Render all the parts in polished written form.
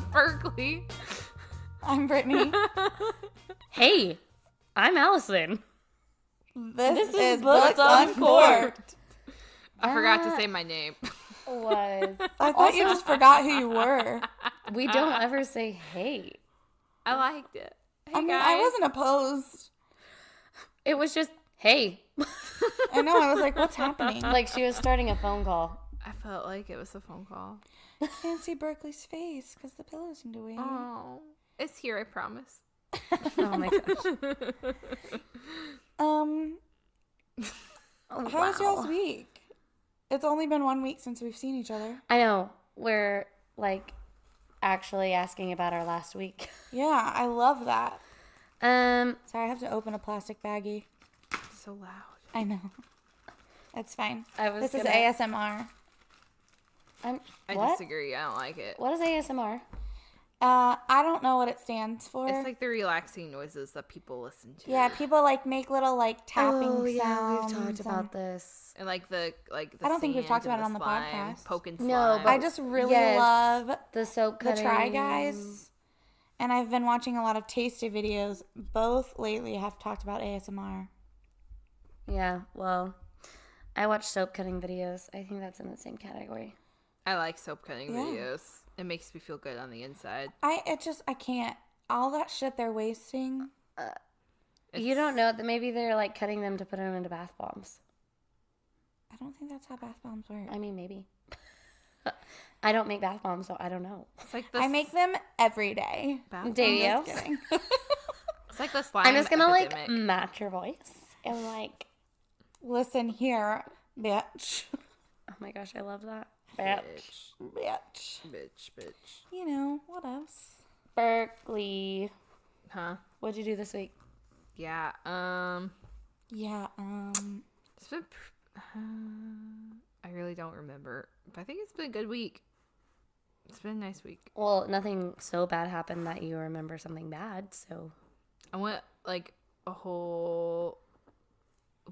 is Berkley. I'm Brittany. Hey, I'm Allison. This is Books Uncorked. I forgot to say my name. Was I thought you just forgot who you were. we don't ever say hey. I liked it. Hey, I mean, guys. I wasn't opposed. It was just hey. I know. I was like, what's happening? Like she was starting a phone call. I felt like it was a phone call. I can't see Berkeley's face because the pillow's in the way. Oh, it's here, I promise. Oh my gosh. How was Wow. y'all's week? It's only been 1 week since we've seen each other. I know. We're like actually asking about our last week. Yeah, I love that. Um, Sorry, I have to open a plastic baggie. It's so loud. I know. It's fine. this is ASMR. I what? disagree. I don't like it. What is ASMR? I don't know what it stands for. It's like the relaxing noises that people listen to. Yeah, people like make little like tapping Oh sounds. yeah, we've talked about this. And like the I don't think we've talked about it on the podcast. Poking slime. No, but I just really Yes, love the soap the cutting. Try Guys. And I've been watching a lot of tasty videos. Both lately have talked about ASMR. Yeah, well, I watch soap cutting videos. I think that's in the same category. I like soap cutting Yeah. videos. It makes me feel good on the inside. I can't. All that shit they're wasting. You don't know that maybe they're like cutting them to put them into bath bombs. I don't think that's how bath bombs work. I mean, maybe. I don't make bath bombs, so I don't know. It's like the I make them every day. Do you? Just kidding. It's like the slime. I'm just gonna epidemic. like match your voice and like. Listen here, bitch. Oh my gosh, I love that. Bitch. Bitch. Bitch. Bitch. Bitch. You know, what else? Berkley. Huh? What'd you do this week? Yeah. Yeah, It's been. I really don't remember, but I think it's been a good week. It's been a nice week. Well, nothing so bad happened that you remember something bad, so. I went like a whole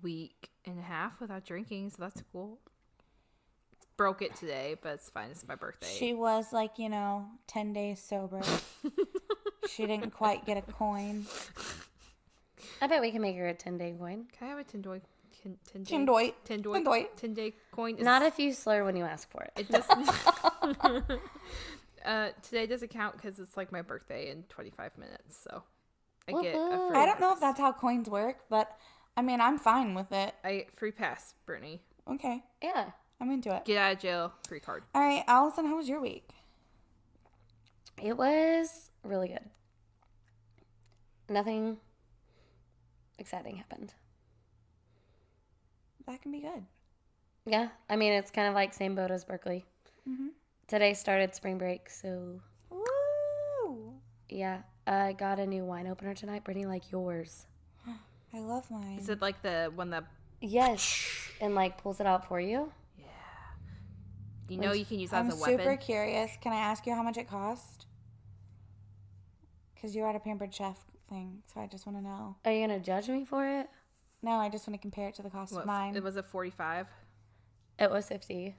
week and a half without drinking, so that's cool. Broke it today, but it's fine. It's my birthday. she was like, 10 days sober. She didn't quite get a coin. I bet we can make her a 10-day coin. Can I have a Tindoy? Tindoy. Tindoy. 10-day coin. Not if you slur when you ask for it. It doesn't. Today doesn't count because it's like my birthday in 25 minutes, so I get a Woohoo. free I don't know if pass. that's how coins work, but I mean, I'm fine with it. Free pass, Brittany. Okay, Yeah. I'm into it. Get out of jail, free card. All right, Allison, how was your week? It was really good. Nothing exciting happened. That can be good. Yeah, I mean, it's kind of like same boat as Berkeley. Mm-hmm. Today started spring break, so Woo! yeah. I got a new wine opener tonight, Brittany, like yours. I love mine. Is it like the one that Yes, and like pulls it out for you. you know you can use that I'm as a weapon? super curious. Can I ask you how much it cost? Because you're at a Pampered Chef thing, so I just want to know. Are you gonna judge me for it? No, I just want to compare it to the cost of mine. It was a 45. It was 50,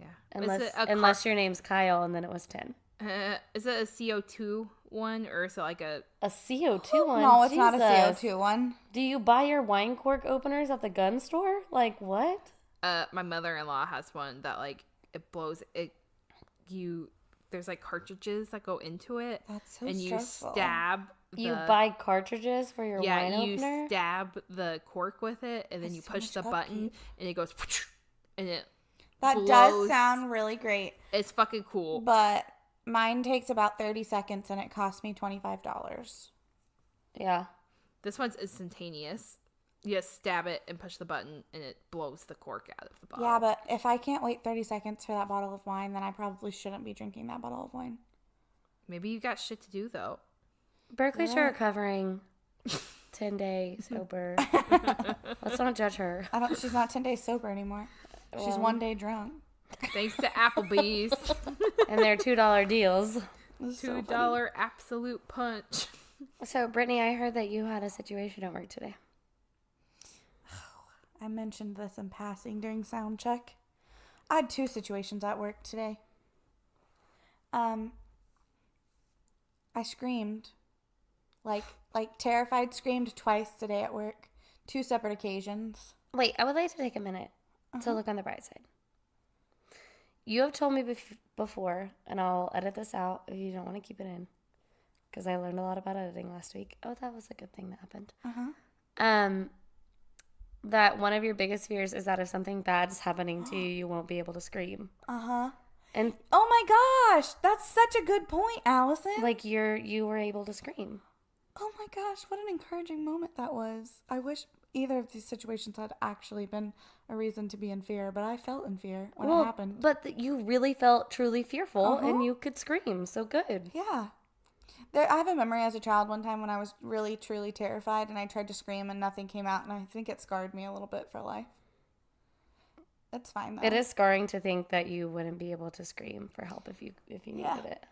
Yeah. unless your name's Kyle, and then it was 10. Is it a CO2 one or is it like a? A CO2 one? No, it's not a Jesus. CO2 one. Do you buy your wine cork openers at the gun store? Like what? My mother-in-law has one that like it blows it. There's like cartridges that go into it. That's so and stressful. you stab. You buy cartridges for your wine you opener? stab the cork with it, and then you so push much the button, upkeep. and it goes, and it That blows. does sound really great, It's fucking cool. but mine takes about 30 seconds and it cost me $25. Yeah. This one's instantaneous. You just stab it and push the button, and it blows the cork out of the bottle. Yeah, but if I can't wait 30 seconds for that bottle of wine, then I probably shouldn't be drinking that bottle of wine. Maybe you got shit to do though. Berkeley's recovering 10 days sober. Let's not judge her. She's not 10 days sober anymore. She's Well. 1 day drunk. Thanks to Applebee's. And their $2 deals. $2 absolute punch. So, Brittany, I heard that you had a situation at work today. I mentioned this in passing during sound check. I had 2 situations at work today. I screamed. Like terrified, screamed twice today at work. 2 separate occasions. Wait, I would like to take a minute to look on the bright side. You have told me before, and I'll edit this out if you don't want to keep it in, because I learned a lot about editing last week. Oh, that was a good thing that happened. That one of your biggest fears is that if something bad's happening to you, you won't be able to scream. And oh my gosh, that's such a good point, Allison. like you were able to scream. Oh my gosh, what an encouraging moment that was. I wish either of these situations had actually been a reason to be in fear, but I felt in fear when it happened. But you really felt truly fearful, and you could scream. So good. Yeah. I have a memory as a child one time when I was really, truly terrified, and I tried to scream and nothing came out, and I think it scarred me a little bit for life. It's fine, though. It is scarring to think that you wouldn't be able to scream for help if you needed it.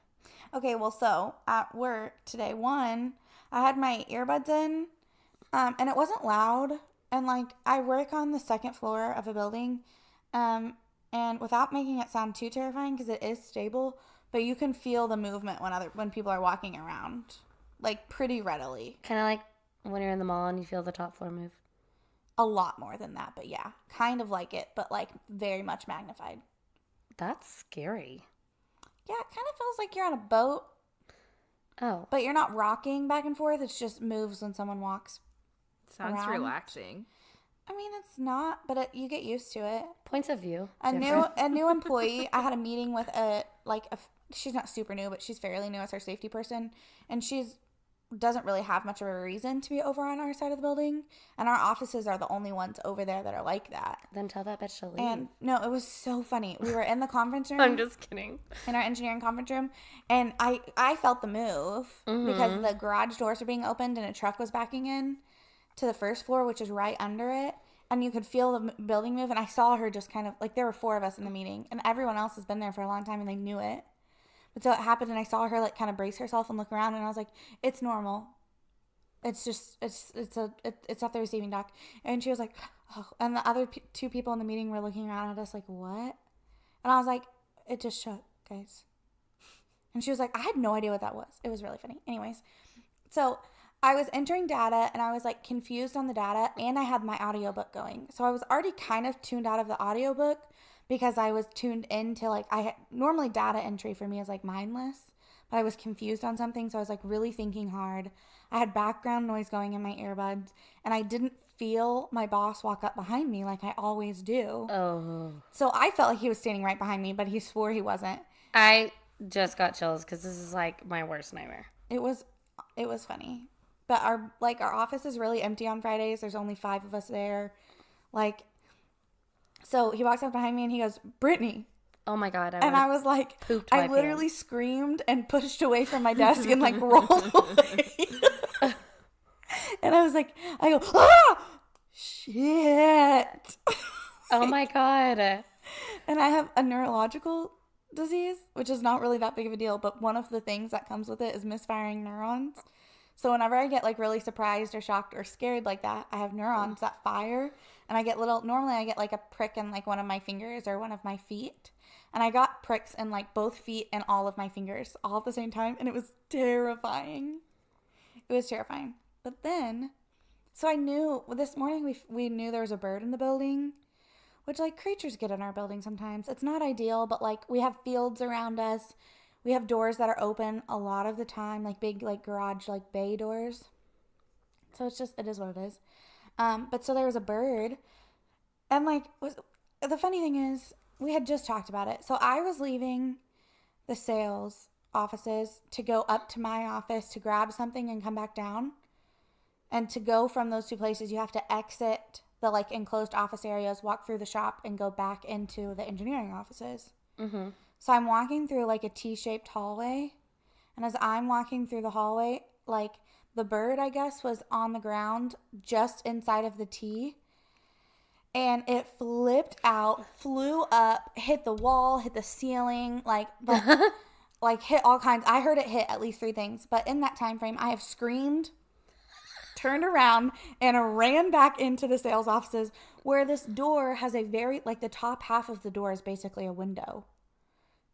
Okay, well, so at work today, I had my earbuds in, and it wasn't loud, and, like, I work on the 2nd floor of a building, and without making it sound too terrifying, because it is stable, but you can feel the movement when people are walking around, like, pretty readily. Kind of like when you're in the mall and you feel the top floor move. A lot more than that, but yeah, kind of like it, but, like, very much magnified. That's scary. Yeah, it kind of feels like you're on a boat. Oh. But you're not rocking back and forth. It just moves when someone walks. Sounds around. Relaxing. I mean, it's not, but you get used to it. Points of view. A new employee. I had a meeting with she's not super new, but she's fairly new as our safety person, and she's doesn't really have much of a reason to be over on our side of the building, and our offices are the only ones over there that are like that. Then tell that bitch to leave. And no, it was so funny. We were in the conference room. I'm just kidding. In our engineering conference room, and I felt the move because the garage doors were being opened and a truck was backing in to the 1st floor, which is right under it, and you could feel the building move, and I saw her just kind of, like, there were 4 of us in the meeting, and everyone else has been there for a long time, and they knew it. But so it happened, and I saw her, like, kind of brace herself and look around, and I was like, it's normal. It's just, it's at the receiving dock. And she was like, oh. And the other 2 people in the meeting were looking around at us like, what? And I was like, it just shook, guys. And she was like, I had no idea what that was. It was really funny. Anyways, so I was entering data, and I was, like, confused on the data, and I had my audiobook going. So I was already kind of tuned out of the audiobook because I was tuned into, like, normally data entry for me is, like, mindless. But I was confused on something, so I was, like, really thinking hard. I had background noise going in my earbuds, and I didn't feel my boss walk up behind me like I always do. Oh. So I felt like he was standing right behind me, but he swore he wasn't. I just got chills because this is, like, my worst nightmare. It was funny. But our office is really empty on Fridays. There's only 5 of us there. Like, so he walks up behind me and he goes, Brittany. Oh my God. I was like, pooped I my literally pants. Screamed and pushed away from my desk and, like, rolled away. And I was like, I go, ah, shit. Oh my God. And I have a neurological disease, which is not really that big of a deal, but one of the things that comes with it is misfiring neurons. So whenever I get, like, really surprised or shocked or scared like that, I have neurons that fire, and I get normally I get, like, a prick in, like, one of my fingers or one of my feet. And I got pricks in, like, both feet and all of my fingers all at the same time, and it was terrifying. It was terrifying. But then, so I knew, this morning we knew there was a bird in the building, which, like, creatures get in our building sometimes. It's not ideal, but, like, we have fields around us. We have doors that are open a lot of the time, like, big, like, garage, like, bay doors. So it is what it is. But so there was a bird, and, like, the funny thing is, we had just talked about it. So I was leaving the sales offices to go up to my office to grab something and come back down. And to go from those 2 places, you have to exit the, like, enclosed office areas, walk through the shop, and go back into the engineering offices. Mm-hmm. So I'm walking through, like, a T-shaped hallway. And as I'm walking through the hallway, like, the bird, I guess, was on the ground just inside of the T. And it flipped out, flew up, hit the wall, hit the ceiling, like hit all kinds. I heard it hit at least 3 things. But in that time frame, I have screamed, turned around, and ran back into the sales offices, where this door has a very, like, the top half of the door is basically a window.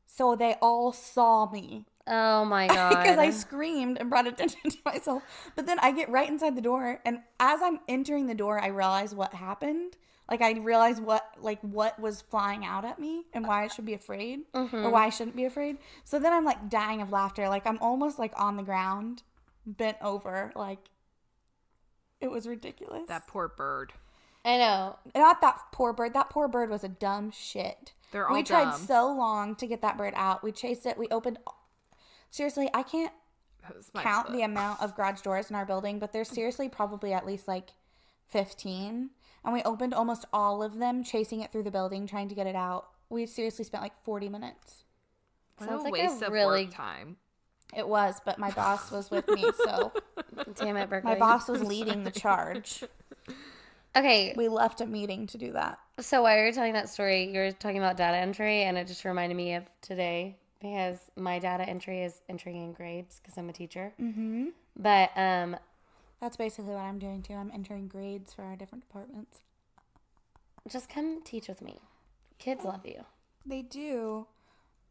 So they all saw me Oh my God. Because I screamed and brought attention to myself. But then I get right inside the door, and as I'm entering the door, I realize what happened. Like, I realize what was flying out at me and why I should be afraid or why I shouldn't be afraid. So then I'm, like, dying of laughter. Like, I'm almost, like, on the ground, bent over. Like, it was ridiculous. That poor bird. I know. Not that poor bird. That poor bird was a dumb shit. They're all We tried dumb. so long to get that bird out. We chased it. We opened... Seriously, I can't That was my count foot. the amount of garage doors in our building, but there's seriously probably at least, like, 15. And we opened almost all of them, chasing it through the building, trying to get it out. We seriously spent, like, 40 minutes. What Sounds a like waste a of really- work time. It was, but my boss was with me, so... Damn it, Berkley. My boss was leading the charge. Okay, We left a meeting to do that. so while you're telling that story, you're talking about data entry, and it just reminded me of today because my data entry is entering in grades because I'm a teacher. Mm-hmm. But That's basically what I'm doing, too. I'm entering grades for our different departments. just come teach with me. Kids love you. They do,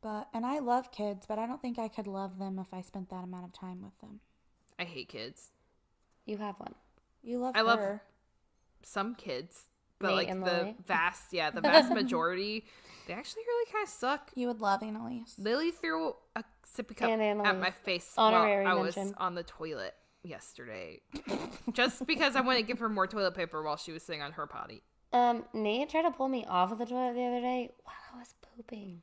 and I love kids, but I don't think I could love them if I spent that amount of time with them. I hate kids. You have one. You love I her. love Some kids, but Nate like and the Lily? the vast majority, they actually really kind of suck. You would love Annalise. Lily threw a sippy cup And at Annalise. my face Honorary while I was mention. on the toilet yesterday. Just because I wanted to give her more toilet paper while she was sitting on her potty. Nate tried to pull me off of the toilet the other day while I was pooping.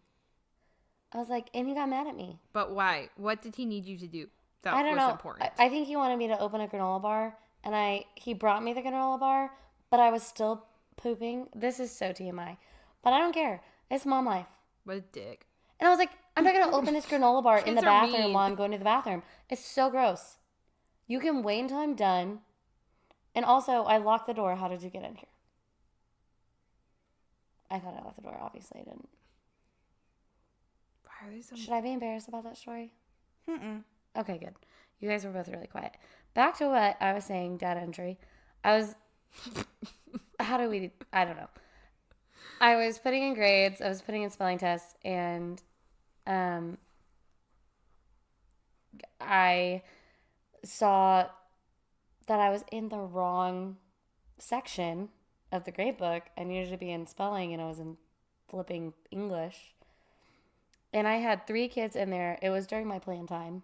I was like, and he got mad at me. But why? What did he need you to do that I don't was know. important? I think he wanted me to open a granola bar, and he brought me the granola bar, but I was still pooping. This is so TMI, but I don't care. It's mom life. What a dick. And I was like, I'm not gonna open this granola bar in the Kids are bathroom mean. while I'm going to the bathroom. It's so gross. You can wait until I'm done. And also, I locked the door. How did you get in here? I thought I locked the door. Obviously, I didn't. Why are they so Should I be embarrassed about that story? Mm-mm. Okay, good. You guys were both really quiet. Back to what I was saying, data entry. I don't know. I was putting in grades. I was putting in spelling tests, and I saw that I was in the wrong section of the grade book. I needed to be in spelling, and I was in flipping English. And I had 3 kids in there. It was during my plan time.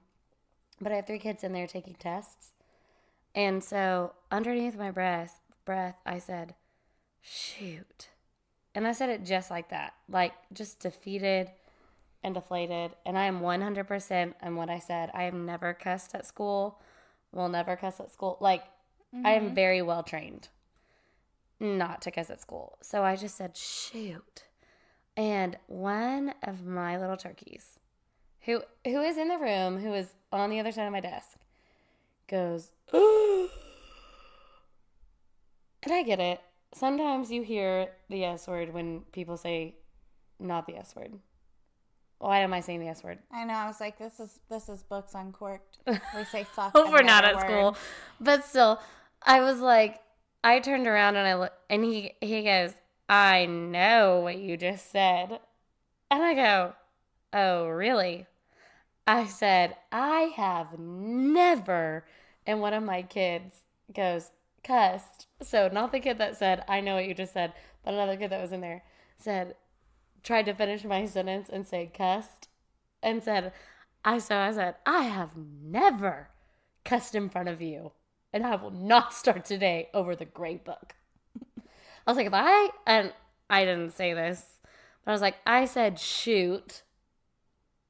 But I had 3 kids in there taking tests. And so underneath my breath, I said, shoot. And I said it just like that. Like, just defeated and deflated. And I am 100% on what I said. I have never cussed at school. Will never cuss at school. Like, I am very well trained not to cuss at school. So I just said, shoot. And one of my little turkeys, who is in the room, who is on the other side of my desk, goes, and I get it. Sometimes you hear the S word when people say not the S word. Why am I saying the S word? I know. I was like, this is books uncorked. We say fuck. Hope we're every not other at word. school. But still, I was like, I turned around and I look, and he goes, I know what you just said. And I go, oh, really? I said, I have never. And one of my kids goes, cussed. So not the kid that said, I know what you just said, but another kid that was in there said, tried to finish my sentence and say cussed. And said, I said, I have never cussed in front of you. And I will not start today over the grade book. I was like, and I didn't say this, but I was like, I said shoot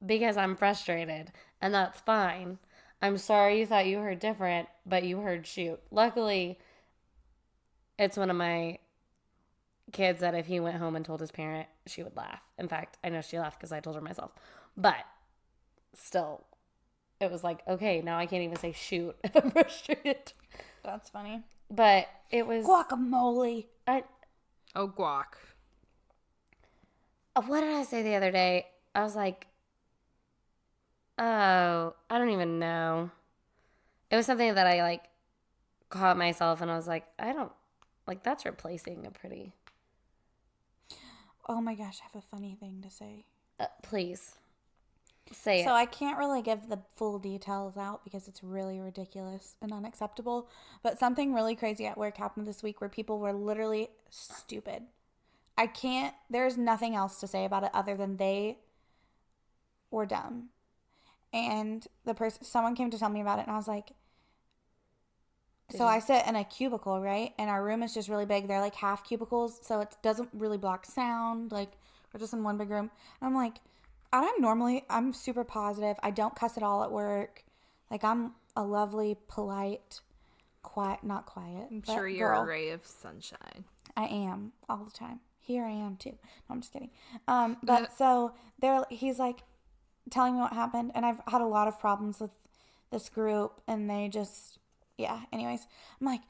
because I'm frustrated, and that's fine. I'm sorry you thought you heard different, but you heard shoot. Luckily, it's one of my kids that if he went home and told his parent, she would laugh. In fact, I know she laughed because I told her myself. But still, it was like, okay, now I can't even say shoot if I'm frustrated. That's funny. But it was... Guacamole. Oh, guac. What did I say the other day? I was like, oh, I don't even know. It was something that I, like, caught myself, and I was like, that's replacing a pretty... Oh my gosh, I have a funny thing to say. Please. Say it. So I can't really give the full details out because it's really ridiculous and unacceptable. But something really crazy at work happened this week where people were literally stupid. There's nothing else to say about it other than they were dumb. And someone came to tell me about it, and I was like, I sit in a cubicle, right? And our room is just really big. They're like half cubicles, so it doesn't really block sound. Like, we're just in one big room. And I'm like, I'm super positive. I don't cuss at all at work. Like, I'm a lovely, polite, not quiet. I'm sure you're a ray of sunshine. I am all the time. Here I am too. No, I'm just kidding. But so he's like telling me what happened, and I've had a lot of problems with this group, and they just, yeah. Anyways, I'm like,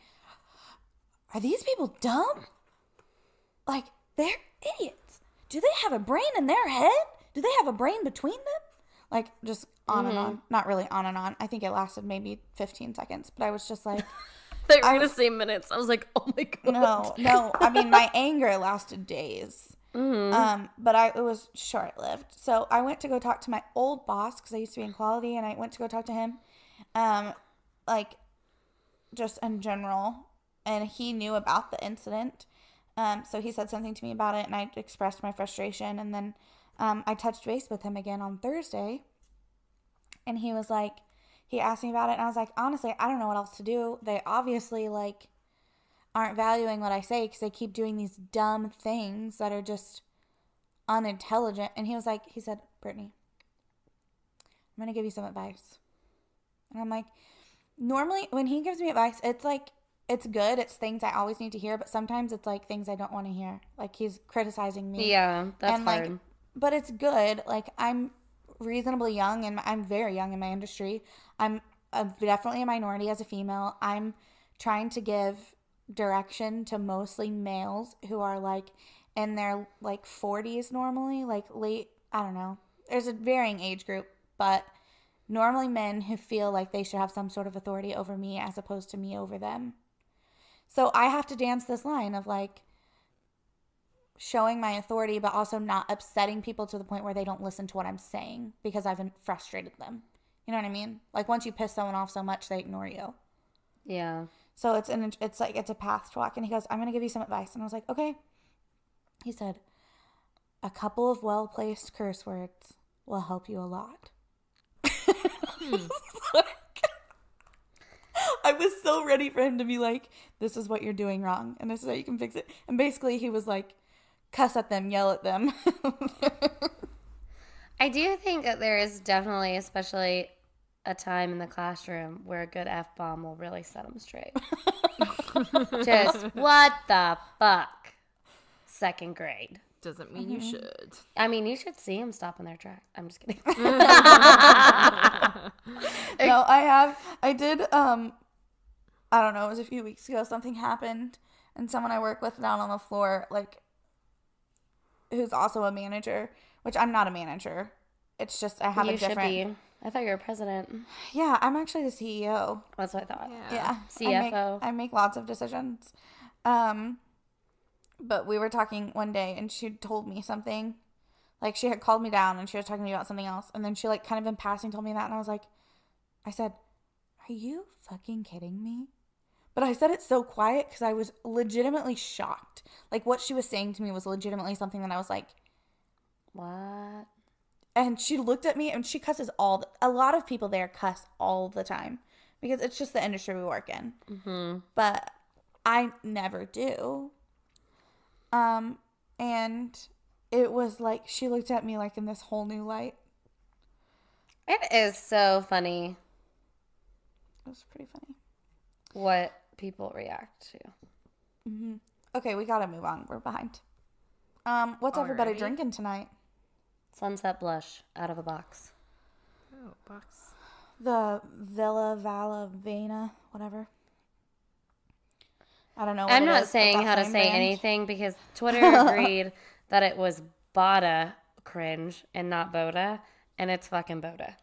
are these people dumb? Like, they're idiots. Do they have a brain in their head? Do they have a brain between them? Like, just on and on. Not really on and on. I think it lasted maybe 15 seconds, but I was just like, They were going to say minutes. I was like, oh my God. No. I mean, my anger lasted days. But it was short-lived. So I went to go talk to my old boss because I used to be in quality, and I went to go talk to him, like, just in general, and he knew about the incident. So he said something to me about it, and I expressed my frustration, and then I touched base with him again on Thursday, and he asked me about it, and I was like, honestly, I don't know what else to do. They obviously, like, aren't valuing what I say because they keep doing these dumb things that are just unintelligent. And he said, Brittany, I'm going to give you some advice. And I'm like, normally when he gives me advice, it's like, it's good. It's things I always need to hear. But sometimes it's like things I don't want to hear. Like, he's criticizing me. Yeah, that's and hard. Like, but it's good. Like, I'm reasonably young, and I'm very young in my industry. I'm definitely a minority as a female. I'm trying to give direction to mostly males who are like in their like 40s normally, like late, I don't know. There's a varying age group, but normally men who feel like they should have some sort of authority over me as opposed to me over them. So I have to dance this line of like showing my authority, but also not upsetting people to the point where they don't listen to what I'm saying because I've frustrated them. You know what I mean? Like, once you piss someone off so much, they ignore you. Yeah. So it's a path to walk. And he goes, I'm going to give you some advice. And I was like, okay. He said, a couple of well-placed curse words will help you a lot. I was so ready for him to be like, this is what you're doing wrong, and this is how you can fix it. And basically he was like, cuss at them, yell at them. I do think that there is definitely, especially a time in the classroom where a good F-bomb will really set them straight. Just, what the fuck? Second grade. Doesn't mean you should. I mean, you should see them stop in their tracks. I'm just kidding. No, I did, I don't know, it was a few weeks ago, something happened, and someone I work with down on the floor, like, who's also a manager, which I'm not a manager. It's just I have a different... You should be. I thought you were a president. Yeah, I'm actually the CEO. That's what I thought. Yeah. CFO. I make lots of decisions. But we were talking one day, and she told me something. Like, she had called me down, and she was talking to me about something else. And then she, like, kind of in passing told me that, and I said, are you fucking kidding me? But I said it so quiet because I was legitimately shocked. Like, what she was saying to me was legitimately something that I was like, what? And she looked at me, and she cusses a lot of people there cuss all the time because it's just the industry we work in. Mm-hmm. But I never do. And it was like, she looked at me like in this whole new light. It is so funny. It was pretty funny. What people react to. Mm-hmm. Okay, we gotta move on. We're behind. What's everybody drinking tonight? Sunset Blush out of a box. Oh, box. The Vala Vena, whatever. I don't know. I'm not saying how to say anything because Twitter agreed that it was Bada cringe and not Boda, and it's fucking Boda.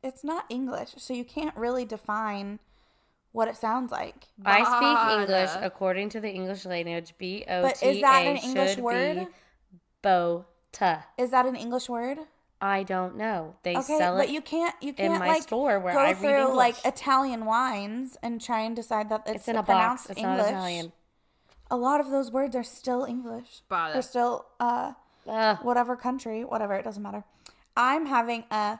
It's not English, so you can't really define what it sounds like. I speak English according to the English language. B-O-T-A. But is that an English word? Bota. Is that an English word? I don't know. They Okay, sell but it you can't in my like store where go I read through English. like Italian wines and try and decide that it's in a pronounced box. It's English. not Italian. A lot of those words are still English. Bada. They're still whatever country, whatever, it doesn't matter. I'm having a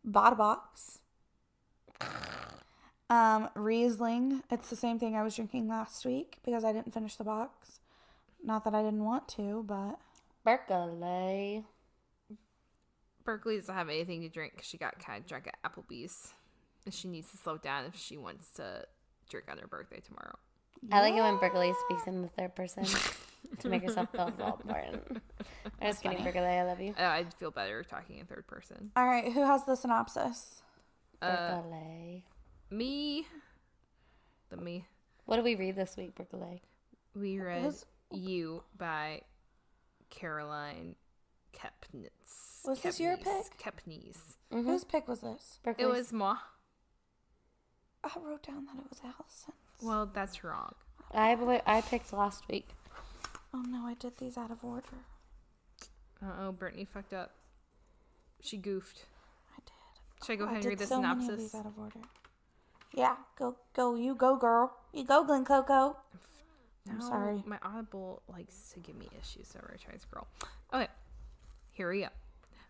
Bada box. Riesling. It's the same thing I was drinking last week because I didn't finish the box. Not that I didn't want to, but BerkalAY. Berkley doesn't have anything to drink because she got kind of drunk at Applebee's. And she needs to slow down if she wants to drink on her birthday tomorrow. I like it when BerkalAY speaks in the third person to make herself feel all important. I'm just kidding, BerkalAY. I love you. I'd feel better talking in third person. all right, who has the synopsis? BerkalAY. Me. What did we read this week, BerkalAY? We read You by Caroline Kepnes. Was this your pick? Kepnes. Mm-hmm. Whose pick was this? It was moi. I wrote down that it was Allison. Well, that's wrong. I picked last week. Oh no, I did these out of order. Uh-oh, Brittany fucked up. She goofed. I did. Should I go ahead and did read the so many of synopsis? these out of order. Yeah, go, you go, girl. You go, Glen Coco. I'm No, sorry. My Audible likes to give me issues, so I'm going to try to scroll. Okay, here we go.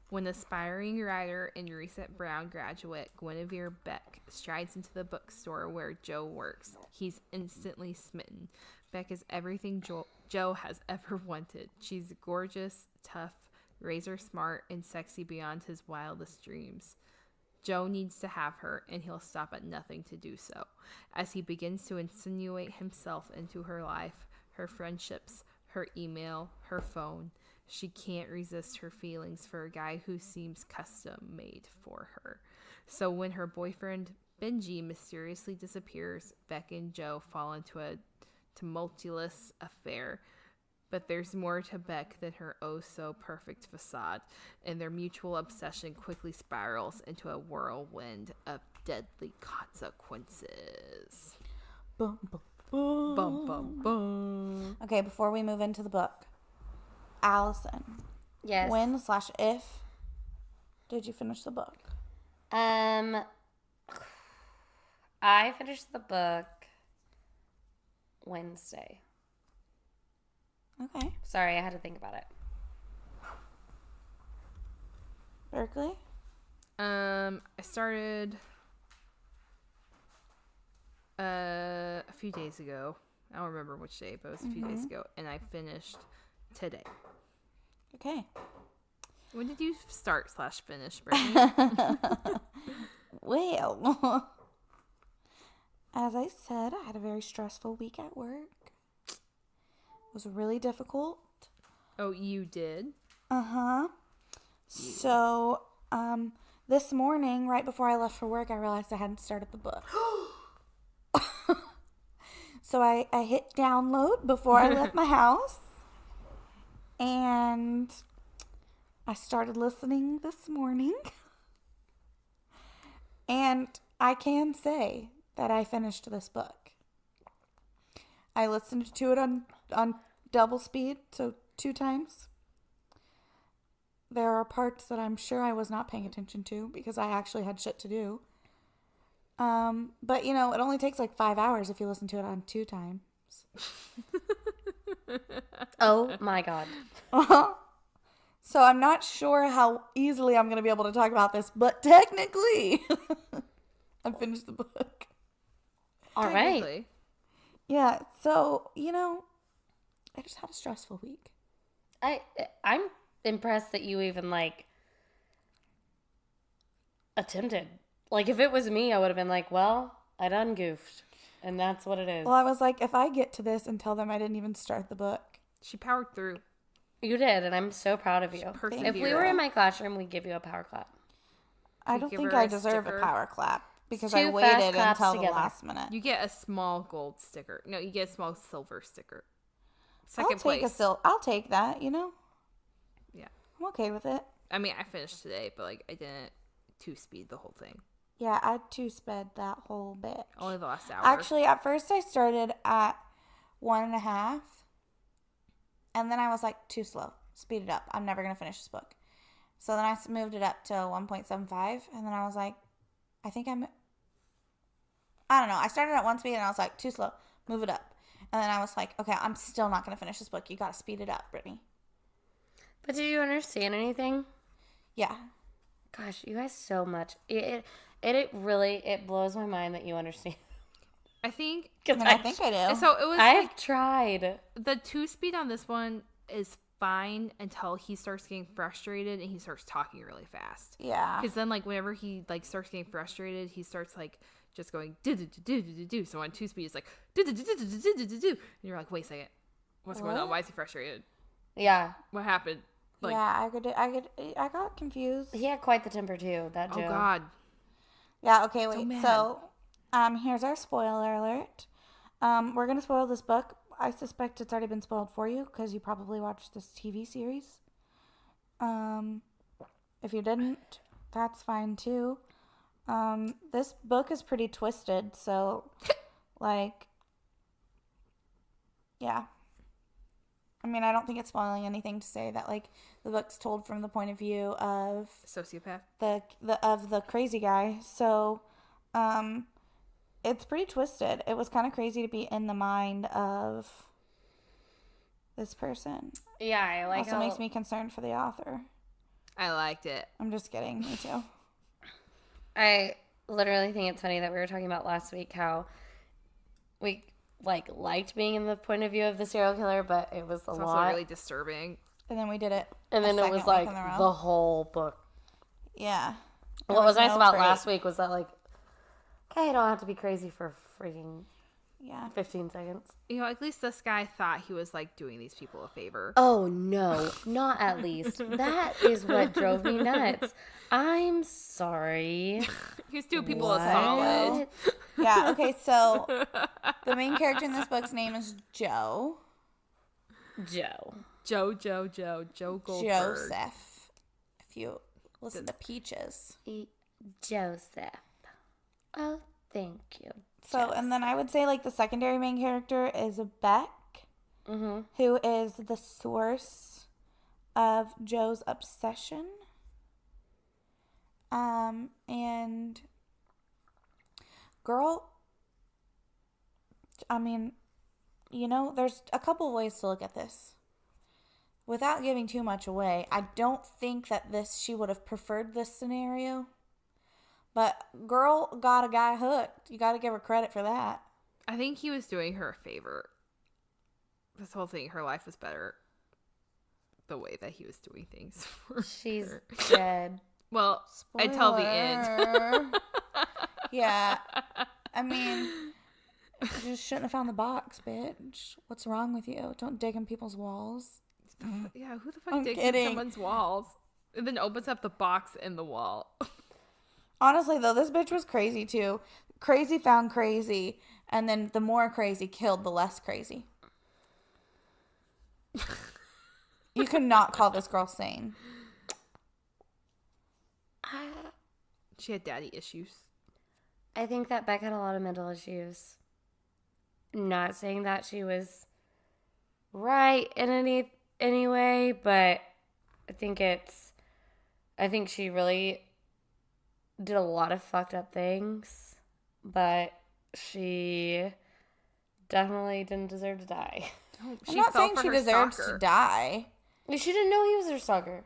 When aspiring writer and recent Brown graduate Guinevere Beck strides into the bookstore where Joe works, he's instantly smitten. Beck is everything Joe has ever wanted. She's gorgeous, tough, razor smart, and sexy beyond his wildest dreams. Joe needs to have her, and he'll stop at nothing to do so. As he begins to insinuate himself into her life, her friendships, her email, her phone, she can't resist her feelings for a guy who seems custom made for her. So when her boyfriend Benji mysteriously disappears, Beck and Joe fall into a tumultuous affair. But there's more to Beck than her oh-so-perfect facade, and their mutual obsession quickly spirals into a whirlwind of deadly consequences. Boom, boom, boom. Bum, bum, bum. Okay, before we move into the book, Allison, Yes. when/if did you finish the book? I finished the book Wednesday. Okay. Sorry, I had to think about it. Berkley? I started a few days ago. I don't remember which day, but it was a few days ago, and I finished today. Okay. When did you start/finish, Brittany? Well, as I said, I had a very stressful week at work. It was really difficult. Oh, you did? Uh-huh. So, this morning, right before I left for work, I realized I hadn't started the book. So I hit download before I left my house. And I started listening this morning. And I can say that I finished this book. I listened to it on double speed, so 2 times. There are parts that I'm sure I was not paying attention to because I actually had shit to do. But, you know, it only takes like 5 hours if you listen to it on 2 times. Oh my God. So I'm not sure how easily I'm going to be able to talk about this, but technically, I finished the book. All right. Technically. Yeah, so, you know, I just had a stressful week. I'm impressed that you even attempted. Like, if it was me, I would have been like, well, I done goofed. And that's what it is. Well, I was like, if I get to this and tell them I didn't even start the book. She powered through. You did, and I'm so proud of you. Persevered. If we were in my classroom, we'd give you a power clap. I We don't give think her I a deserve sticker. a power clap because Two I fast waited claps until the together. last minute. You get a small gold sticker. No, you get a small silver sticker. I'll Second place. I'll take that, you know? Yeah. I'm okay with it. I mean, I finished today, but I didn't 2-speed the whole thing. Yeah, I 2-sped that whole bit. Only the last hour. Actually, at first I started at 1.5. And then I was like, too slow. Speed it up. I'm never going to finish this book. So then I moved it up to 1.75, and then I was like, I don't know. I started at 1 speed, and I was like, too slow. Move it up. And then I was like, okay, I'm still not going to finish this book. You got to speed it up, Brittany. But did you understand anything? Yeah. Gosh, you guys so much. It really blows my mind that you understand. I think I think I do. so. It was I've tried. the 2 speed on this one is fine until he starts getting frustrated and he starts talking really fast. Yeah. Because then, like, whenever he like starts getting frustrated, he starts like just going do do do do do do. So on 2 speed, it's like do do do do do do do do, and you're like, wait a second, what's going on? Why is he frustrated? Yeah. What happened? Like, yeah, I got confused. He had quite the temper too, that Joe. oh God. Yeah, okay, wait. mad. So, here's our spoiler alert. We're going to spoil this book. I suspect it's already been spoiled for you because you probably watched this TV series. If you didn't, that's fine too. This book is pretty twisted, so, like, yeah. I mean, I don't think it's spoiling anything to say that, like, the book's told from the point of view of Sociopath. the crazy guy. So, it's pretty twisted. It was kind of crazy to be in the mind of this person. Yeah, I like Also makes me concerned for the author. I liked it. I'm just kidding. Me too. I literally think it's funny that we were talking about last week how we liked being in the point of view of the serial killer, but it was It's lot. also really disturbing. And then we did it. And then it was like the whole book. Yeah. What was nice no about break. last week was that, like, okay, I don't have to be crazy for freaking Yeah. 15 seconds. You know, at least this guy thought he was like doing these people a favor. Oh, no, not at least. That is what drove me nuts. I'm sorry. He was doing people a What? solid. Yeah. Okay. So the main character in this book's name is Joe. Joe. Joe Goldberg. Joseph. If you listen to Peaches. Joseph. Oh, thank you. So, and then I would say, like, the secondary main character is Beck, who is the source of Joe's obsession. And girl, I mean, you know, there's a couple ways to look at this. Without giving too much away, I don't think that she would have preferred this scenario. But girl got a guy hooked. You got to give her credit for that. I think he was doing her a favor. This whole thing, her life was better the way that he was doing things for She's her. dead. Well, until the end. Spoiler. Yeah. I mean, you just shouldn't have found the box, bitch. What's wrong with you? Don't dig in people's walls. Yeah, who the fuck I'm digs kidding. in someone's walls? And then opens up the box in the wall. Honestly, though, this bitch was crazy, too. Crazy found crazy. And then the more crazy killed the less crazy. You cannot call this girl sane. She had daddy issues. I think that Beck had a lot of mental issues. Not saying that she was right in any way, but I think she really did a lot of fucked up things, but she definitely didn't deserve to die. I'm not saying she deserves to die. She didn't know he was her stalker.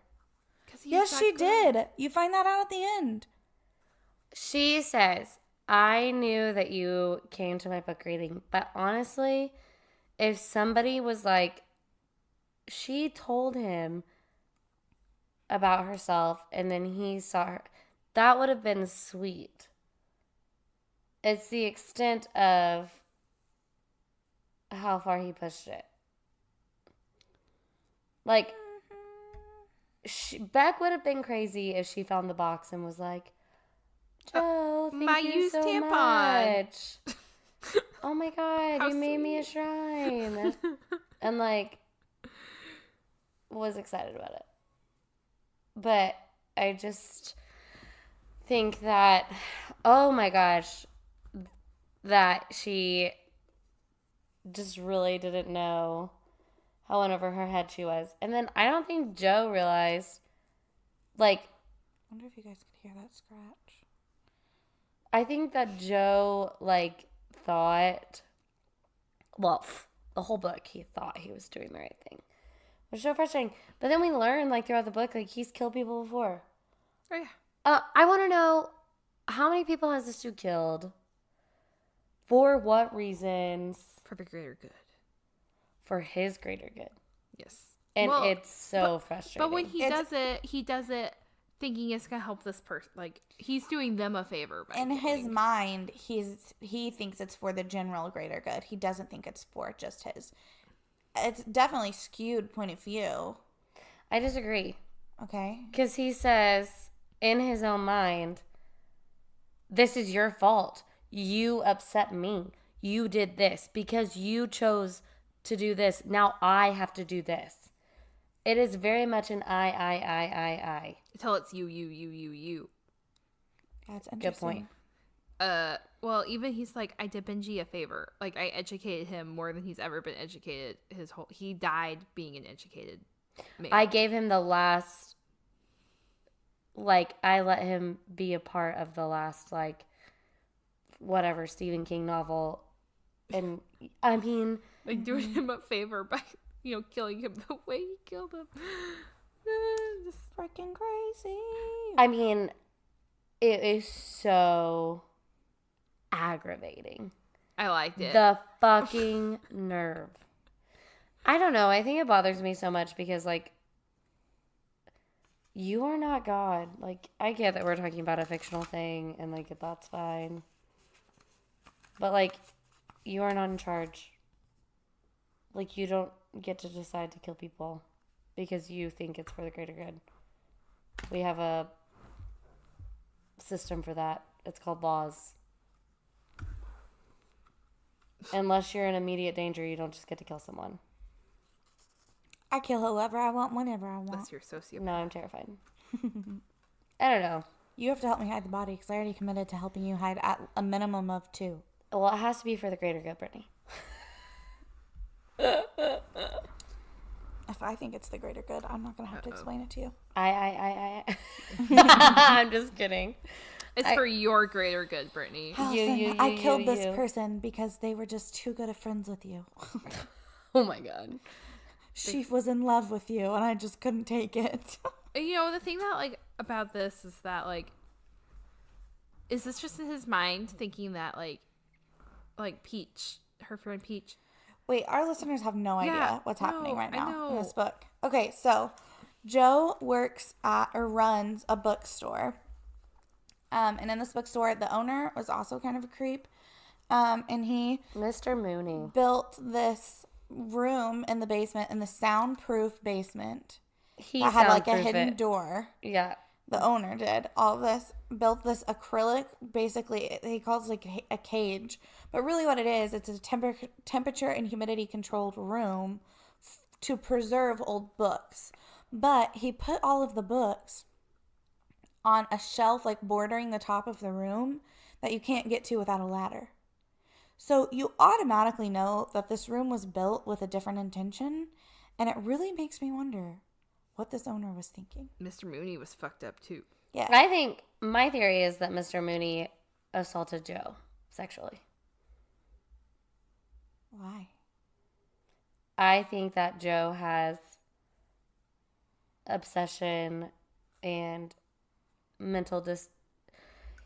Yes, she did. You find that out at the end. She says, I knew that you came to my book reading, but honestly, if somebody was like, she told him about herself and then he saw her, that would have been sweet. It's the extent of how far he pushed it. Like, Beck would have been crazy if she found the box and was like, Joe, thank my you used so tampon. much. Oh my God, How you made me a sweet. shrine. And like, was excited about it. But I just think that, oh my gosh, that she just really didn't know how went over her head she was. And then I don't think Joe realized Like, I wonder if you guys could hear that scratch. I think that Joe, like, thought, well, the whole book, he thought he was doing the right thing. It was so frustrating. But then we learn, like, throughout the book, like, he's killed people before. Oh, yeah. I want to know, how many people has this dude killed? For what reasons? For the greater good. For his greater good. Yes. And Well, it's so frustrating. But when he does it thinking it's going to help this person. Like, he's doing them a favor. In his mind, he thinks it's for the general greater good. He doesn't think it's for just his. It's definitely skewed point of view. I disagree. Okay. Because he says, in his own mind, this is your fault. You upset me. You did this. Because you chose to do this, now I have to do this. It is very much an I. Until it's you. That's interesting. Good point. Well, even he's like, I did Benji a favor. Like, I educated him more than he's ever been educated. He died being an educated man. I gave him the last, like, I let him be a part of the last, like, whatever Stephen King novel. And, I mean... Like, doing him a favor by, killing him the way he killed him. Just freaking crazy. I mean, it is so aggravating. I liked it. The fucking nerve. I don't know. I think it bothers me so much because, like, you are not God. Like, I get that we're talking about a fictional thing and, like, that's fine. But, like, you are not in charge. Like, you don't get to decide to kill people because you think it's for the greater good. We have a system for that. It's called laws. Unless you're in immediate danger, you don't just get to kill someone. I kill whoever I want, whenever I want. Unless you're sociopath. No, I'm terrified. I don't know. You have to help me hide the body because I already committed to helping you hide at a minimum of 2. Well, it has to be for the greater good, Brittany. If I think it's the greater good, I'm not going to have to explain it to you. I'm just kidding. It's for your greater good, Brittany. Allison, I killed this person because they were just too good of friends with you. Oh my God. She was in love with you and I just couldn't take it. The thing that, like, about this is that, like, is this just in his mind thinking that, like Peach, her friend Peach. Wait, our listeners have no idea what's happening right now in this book. Okay, so Joe works at or runs a bookstore. And in this bookstore, the owner was also kind of a creep. And he... Mr. Mooney. Built this room in the basement, in the soundproof basement. He that had, like, a soundproof hidden it. door. Yeah. The owner did all of this, built this acrylic, basically, he calls it like a cage. But really what it is, it's a temperature and humidity controlled room to preserve old books. But he put all of the books on a shelf, like bordering the top of the room, that you can't get to without a ladder. So you automatically know that this room was built with a different intention. And it really makes me wonder what this owner was thinking. Mr. Mooney was fucked up too. Yeah. I think my theory is that Mr. Mooney assaulted Joe sexually. Why? I think that Joe has obsession and mental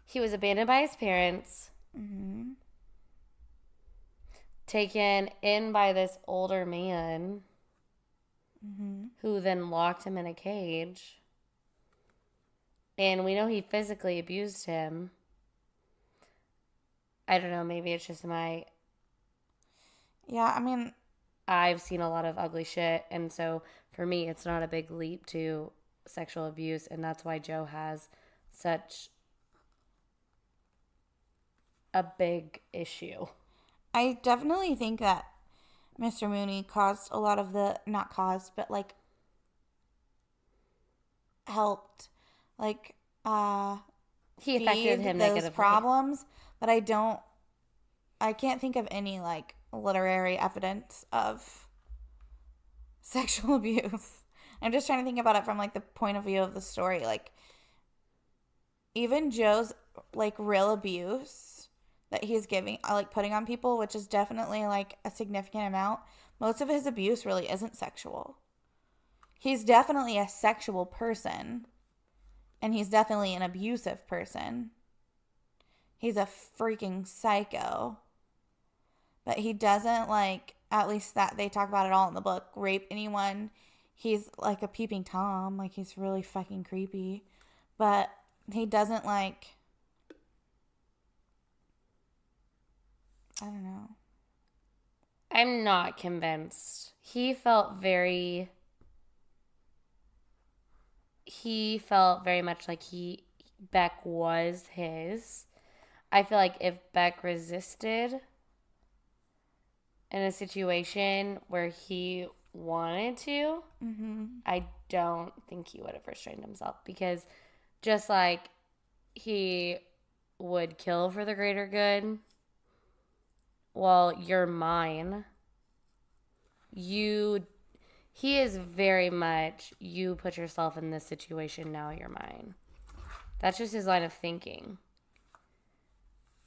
he was abandoned by his parents. Mm-hmm. Taken in by this older man. Mm-hmm. Who then locked him in a cage. And we know he physically abused him. I don't know, maybe it's just Yeah, I mean... I've seen a lot of ugly shit, and so for me, it's not a big leap to sexual abuse, and that's why Joe has such a big issue. I definitely think that Mr. Mooney caused a lot of the, not caused, but like helped, like, he affected him negatively. Those problems, but I can't think of any like literary evidence of sexual abuse. I'm just trying to think about it from, like, the point of view of the story. Like, even Joe's, like, real abuse that he's giving, like, putting on people, which is definitely, like, a significant amount, most of his abuse really isn't sexual. He's definitely a sexual person, and he's definitely an abusive person. He's a freaking psycho. But he doesn't, like, at least that they talk about it all in the book, rape anyone. He's like a peeping Tom. Like, he's really fucking creepy. But he doesn't, like, I don't know. I'm not convinced. He felt very much like Beck was his. I feel like if Beck resisted in a situation where he wanted to, I don't think he would have restrained himself, because just like he would kill for the greater good, well, you're mine. He is very much, you put yourself in this situation, now you're mine. That's just his line of thinking.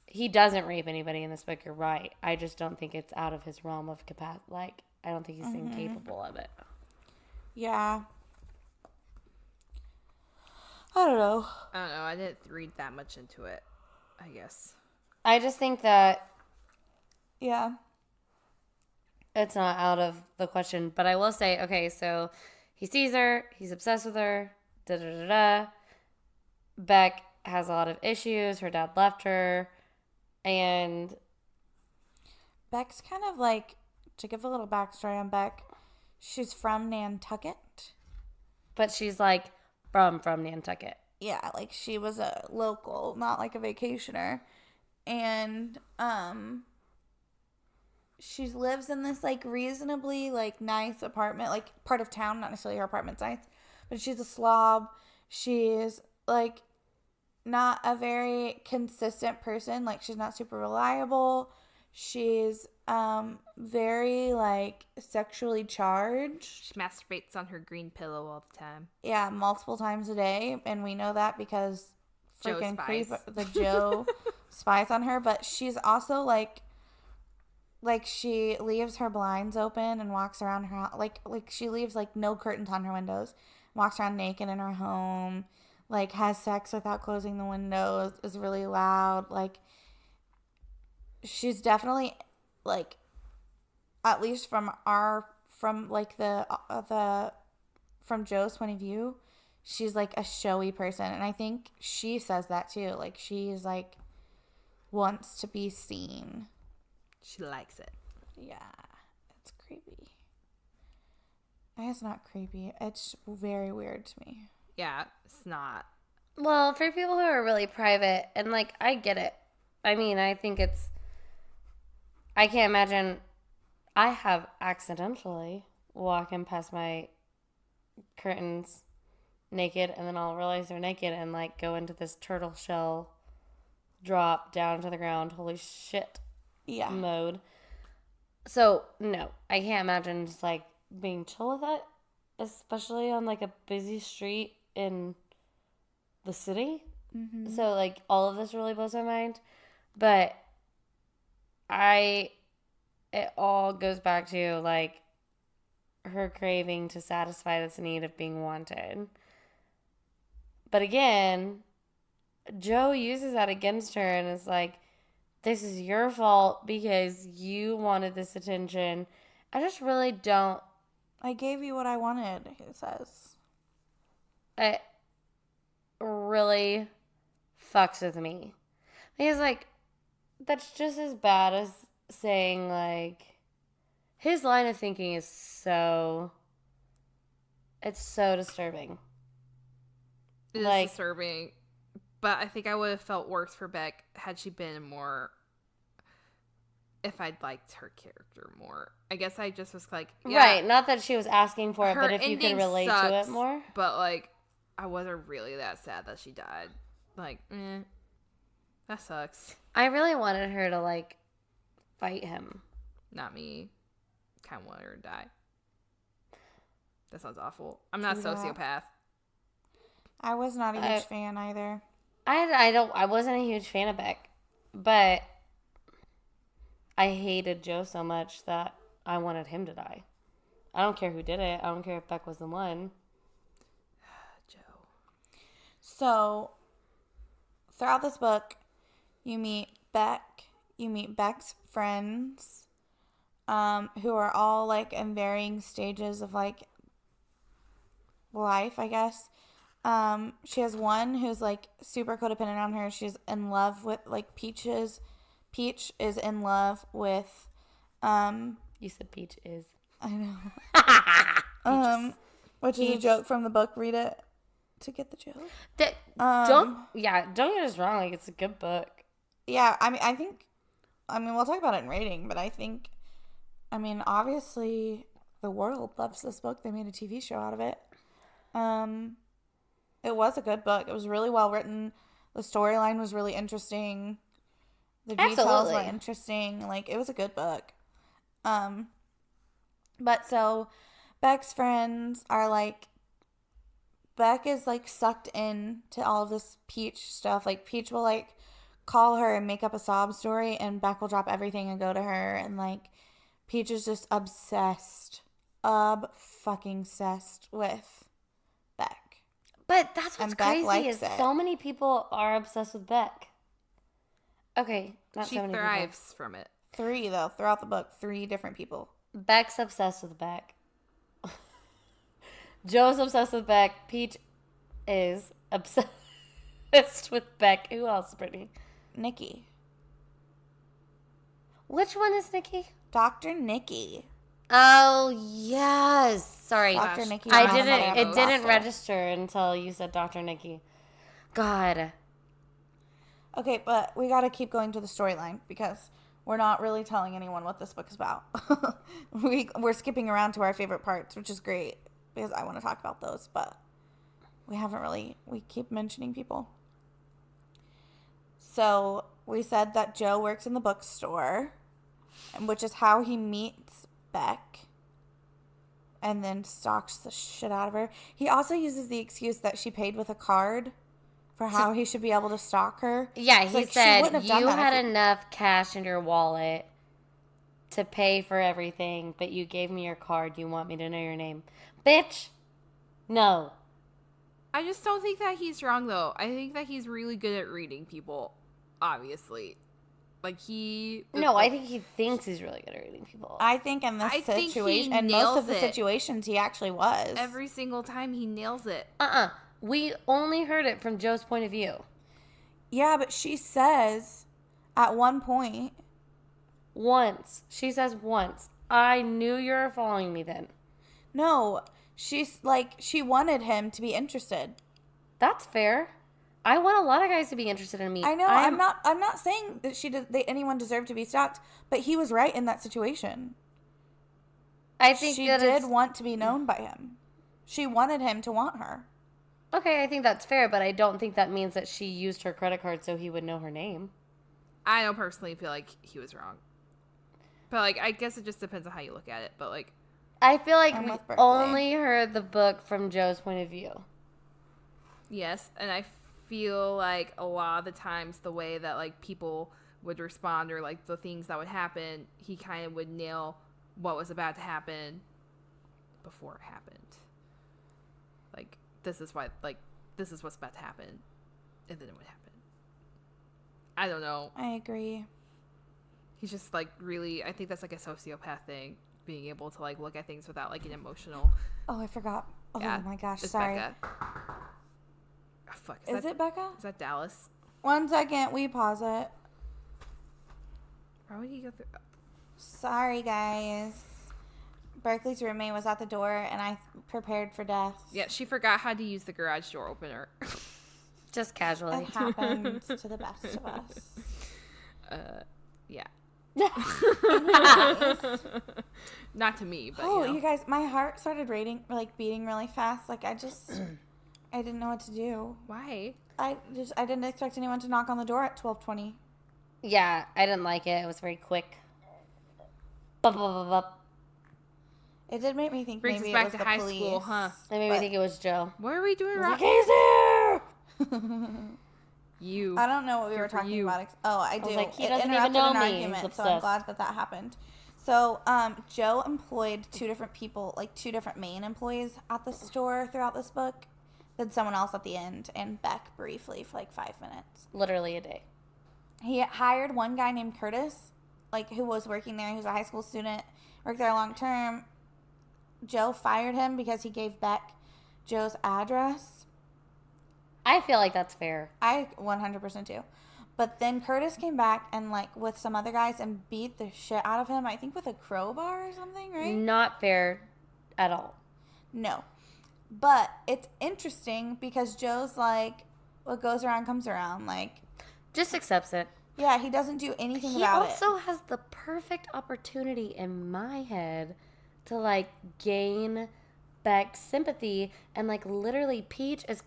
He doesn't rape anybody in this book, you're right. I just don't think it's out of his realm of capacity. Like, I don't think he's incapable of it. Yeah. I don't know. I didn't read that much into it, I guess. I just think that Yeah. it's not out of the question. But I will say, okay, so he sees her, he's obsessed with her, da-da-da-da. Beck has a lot of issues. Her dad left her. And Beck's kind of like, to give a little backstory on Beck, she's from Nantucket. but she's like from Nantucket. Yeah, like she was a local, not like a vacationer. And she lives in this like reasonably like nice apartment, like part of town, not necessarily her apartment's nice, but she's a slob. She's like not a very consistent person. Like, she's not super reliable. She's very like sexually charged. She masturbates on her green pillow all the time. Yeah, multiple times a day, and we know that because Joe freaking spies. the Joe spies on her. But she's also like she leaves her blinds open and walks around her house. Like she leaves like no curtains on her windows, walks around naked in her home, like has sex without closing the windows, is really loud. Like, she's definitely like, at least from Joe's point of view, she's like a showy person. And I think she says that too. Like, she's like wants to be seen. She likes it. Yeah, it's creepy. It's not creepy. It's very weird to me. Yeah, it's not. Well, for people who are really private, and like, I get it. I mean, I think I can't imagine. I have accidentally walking past my curtains naked, and then I'll realize they're naked and like go into this turtle shell drop down to the ground. Holy shit. Yeah. Mode. So, no, I can't imagine just like being chill with it, especially on like a busy street in the city. Mm-hmm. So, like, all of this really blows my mind. But it all goes back to like her craving to satisfy this need of being wanted. But again, Joe uses that against her and is like, this is your fault because you wanted this attention. I just really don't. I gave you what I wanted, he says. It really fucks with me. Because, like, that's just as bad as saying, like, his line of thinking is so disturbing. It is disturbing. But I think I would have felt worse for Beck had she been more, if I'd liked her character more. I guess I just was like, yeah, right, not that she was asking for it, but if you could relate sucks, to it more. But, like, I wasn't really that sad that she died. Like, that sucks. I really wanted her to, like, fight him. Not me. Kind of wanted her to die. That sounds awful. I'm not a sociopath. I was not a huge fan either. I wasn't a huge fan of Beck, but I hated Joe so much that I wanted him to die. I don't care who did it. I don't care if Beck was the one. Joe. So, throughout this book, you meet Beck. You meet Beck's friends, who are all, like, in varying stages of, like, life, I guess. She has one who's, like, super codependent on her. She's in love with, like, Peach is in love with, You said Peach is. I know. Which is a joke from the book. Read it to get the joke. Don't get us wrong. Like, it's a good book. Yeah, I mean, we'll talk about it in rating, but obviously the world loves this book. They made a TV show out of it. It was a good book. It was really well written. The storyline was really interesting. The details were interesting. Like, it was a good book. But so Beck's friends are like, Beck is like sucked in to all of this Peach stuff. Like, Peach will like call her and make up a sob story, and Beck will drop everything and go to her, and like Peach is just obsessed with Beck. But that's what's And Beck crazy likes is it. so many people are obsessed with Beck. Okay, not She so many thrives from it. 3 though, throughout the book, 3 different people. people. Beck's obsessed with Beck. Joe's obsessed with Beck. Peach is obsessed with Beck. Who else, Brittany? Nikki. Which one is Nikki? Dr. Nikki. Oh, yes. Sorry. Dr. Nikki. It didn't register until you said Dr. Nikki. God. Okay, but we got to keep going to the storyline because we're not really telling anyone what this book is about. We're skipping around to our favorite parts, which is great because I want to talk about those, but we keep mentioning people. So we said that Joe works in the bookstore, which is how he meets Beck and then stalks the shit out of her. He also uses the excuse that she paid with a card for how he should be able to stalk her. Yeah, It's he like, she said wouldn't have done you that had if enough cash in your wallet to pay for everything, but you gave me your card. You want me to know your name. Bitch, no. I just don't think that he's wrong, though. I think that he's really good at reading people, obviously. Like, I think he thinks he's really good at reading people. I think in this situation, and most of the situations, he actually was. Every single time he nails it. We only heard it from Joe's point of view. Yeah, but she says at one point. Once. She says once. I knew you were following me then. No, she's like, she wanted him to be interested. That's fair. I want a lot of guys to be interested in me. I know. I'm not saying that anyone deserved to be stalked, but he was right in that situation. I think she did want to be known by him. She wanted him to want her. Okay, I think that's fair, but I don't think that means that she used her credit card so he would know her name. I don't personally feel like he was wrong. But, like, I guess it just depends on how you look at it. But, like, I feel like I'm we with Berkley. only heard the book from Joe's point of view. yes. And I feel like a lot of the times the way that, like, people would respond or, like, the things that would happen, he kind of would nail what was about to happen before it happened. Like, this is what's about to happen. And then it would happen. I don't know. I agree. He's just, like, really, I think that's, like, a sociopath thing. Being able to, like, look at things without, like, an emotional. Oh, I forgot. Oh, Yeah, my gosh. it's Sorry. Becca. Oh, fuck. Is it Becca? Is that Dallas? 1 second. We pause it. Why would he go through? Sorry, guys. Berkeley's roommate was at the door, and I prepared for death. Yeah, she forgot how to use the garage door opener. Just casually. It happens to the best of us. Yeah. Anyways. Not to me, but, Oh, you know. you guys, my heart started beating really fast. Like, I didn't know what to do. Why? I didn't expect anyone to knock on the door at 12:20. Yeah, I didn't like it. It was very quick. Bup, bup, bup, bup. It did make me think Brings maybe us back it was to the high police. school, huh? It made me think it was Joe. What are we doing I was wrong? like, he's here! You. I don't know what we Good were for talking you. about. I do. was like, he It doesn't even interrupted know an me. He's argument, so I'm obsessed. glad that happened. So, Joe employed two different people, like two different main employees at the store throughout this book. Then someone else at the end, and Beck briefly for like 5 minutes. Literally a day. He hired one guy named Curtis, like who was working there. He was a high school student, worked there long term. Joe fired him because he gave Beck Joe's address. I feel like that's fair. I 100% do. But then Curtis came back and like with some other guys and beat the shit out of him. I think with a crowbar or something, right? Not fair at all. No. But it's interesting because Joe's like, what goes around comes around. Like, Just accepts it. yeah, he doesn't do anything He about also has the perfect opportunity in my head to like gain Beck's sympathy, and like literally Peach is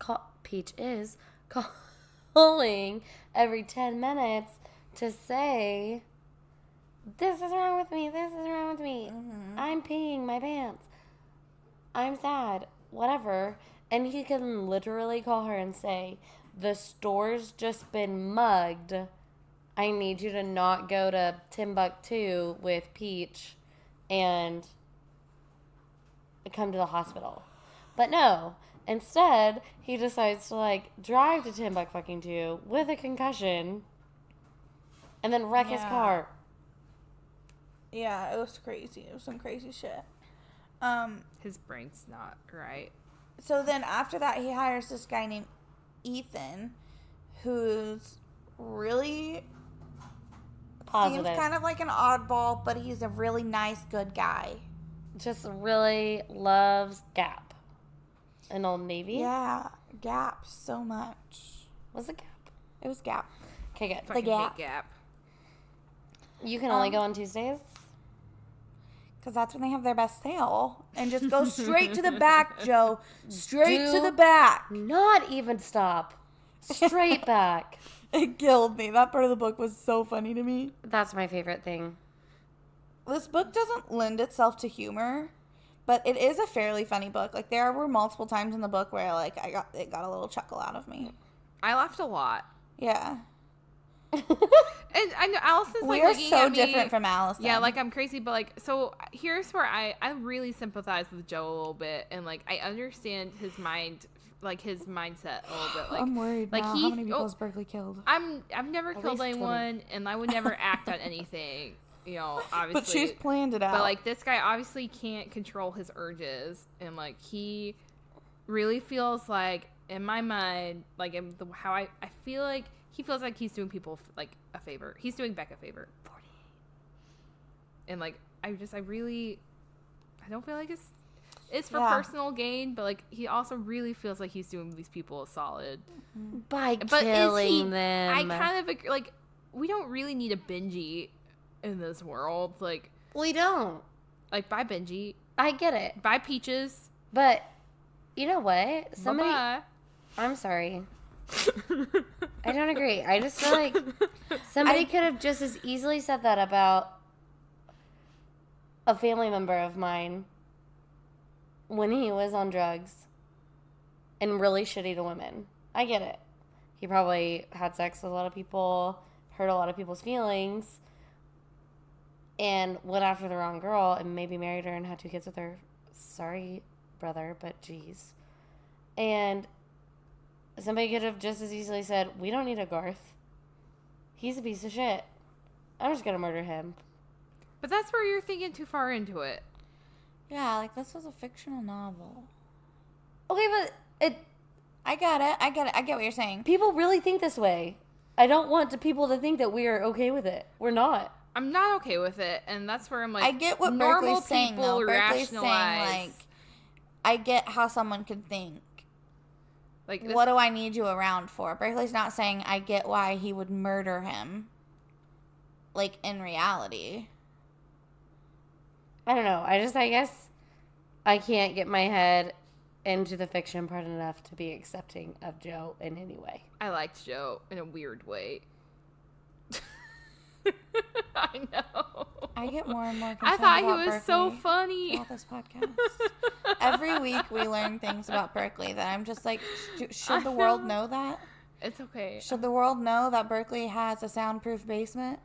calling every 10 minutes to say, this is wrong with me, this is wrong with me, I'm peeing my pants, I'm sad, whatever. And he can literally call her and say, the store's just been mugged, I need you to not go to Timbuktu with Peach and come to the hospital. But no, instead, he decides to like drive to Timbuktu with a concussion and then wreck his Yeah. car. Yeah, it was crazy. It was some crazy shit. His brain's not right. So then after that, he hires this guy named Ethan, who's really Positive. seems kind of like an oddball, but he's a really nice, good guy. Just really loves Gap. An Old Navy? Yeah, Gap so much. Was it Gap? It was Gap. Okay, good. Fucking Gap. hate Gap. You can only go on Tuesdays? Because that's when they have their best sale. And just go straight to the back, Joe. Straight to Do the back. Not even stop. Straight back. It killed me. That part of the book was so funny to me. That's my favorite thing. This book doesn't lend itself to humor, but it is a fairly funny book. Like, there were multiple times in the book where, like, it got a little chuckle out of me. I laughed a lot. Yeah. And I know Allison's We like are looking so at me. different from Allison. Yeah, like I'm crazy, but like, so here's where I really sympathize with Joe a little bit, and like I understand his mind, like his mindset a little bit. Like I'm worried like now. How many people has Berkley killed? I've never At killed least 20. anyone, and I would never act on anything. You know, obviously. But she's planned it out. But like this guy obviously can't control his urges, and like he really feels like in my mind, like in the, how I feel like he feels like he's doing people like a favor. He's doing Beck a favor. 48. And like I don't feel like it's for personal gain, but like he also really feels like he's doing these people a solid By but killing them. I kind of agree, like we don't really need a Benji in this world. Like We don't. buy Benji, I get it. buy Peaches. But you know what? Somebody. Bye-bye. I'm sorry. I don't agree. I just feel like somebody could have just as easily said that about a family member of mine when he was on drugs and really shitty to women. I get it. He probably had sex with a lot of people, hurt a lot of people's feelings, and went after the wrong girl and maybe married her and had 2 kids with her. Sorry, brother, but geez. And somebody could have just as easily said, we don't need a Garth. He's a piece of shit. I'm just going to murder him. But that's where you're thinking too far into it. yeah, like this was a fictional novel. Okay, but I get it. I get what you're saying. people really think this way. I don't want people to think that we are okay with it. We're not. I'm not okay with it, and that's where I'm like, I get what normal Berkley's saying, people though. Berkley's saying, rationalize. like, I get how someone could think. Like this, What do I need you around for? Berkley's not saying I get why he would murder him. Like, in reality. I don't know. I guess I can't get my head into the fiction part enough to be accepting of Joe in any way. I liked Joe in a weird way. I know. I get more and more I concerned thought about he was so Berkley funny. throughout this podcast. Every week we learn things about Berkley that I'm just like, should the world know that? It's okay. Should the world know that Berkley has a soundproof basement?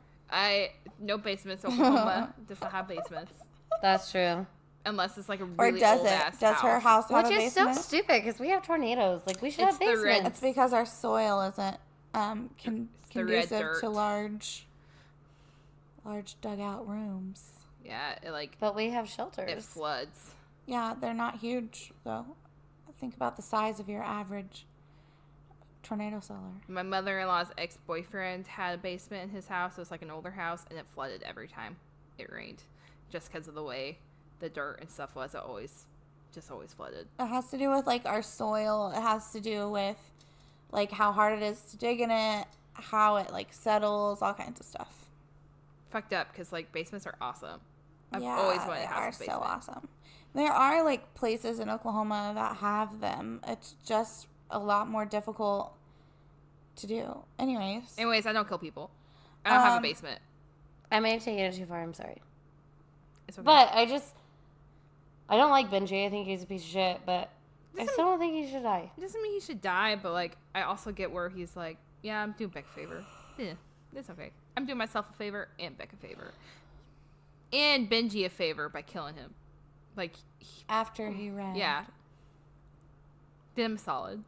No basements. Oklahoma does not have basements. That's true. Unless it's like a Or really does old it? ass Does her house have Which a is so basement? stupid because we have tornadoes. Like, we should It's have the red- basements. It's because our soil isn't the red conducive dirt. to large dugout rooms. Yeah, But we have shelters. it floods. Yeah, they're not huge though. Think about the size of your average tornado cellar. My mother-in-law's ex-boyfriend had a basement in his house. It was like an older house, and it flooded every time it rained, just because of the way the dirt and stuff was. It always flooded. It has to do with like our soil. It has to do with like how hard it is to dig in it, how it like settles, all kinds of stuff. Fucked up because like basements are awesome. I've Yeah, always wanted they a are house with a so basement. awesome. There are like places in Oklahoma that have them. It's just a lot more difficult to do. Anyways, Anyways, I don't kill people. I don't have a basement. I may have taken it too far. I'm sorry. It's okay. But I don't like Benji. I think he's a piece of shit, but I still don't think he should die. It doesn't mean he should die, but like I also get where he's like, yeah, I'm doing Beck a favor. Yeah, it's okay. I'm doing myself a favor and Beck a favor. And Benji a favor by killing him. Like, after he ran. yeah. Did him solid.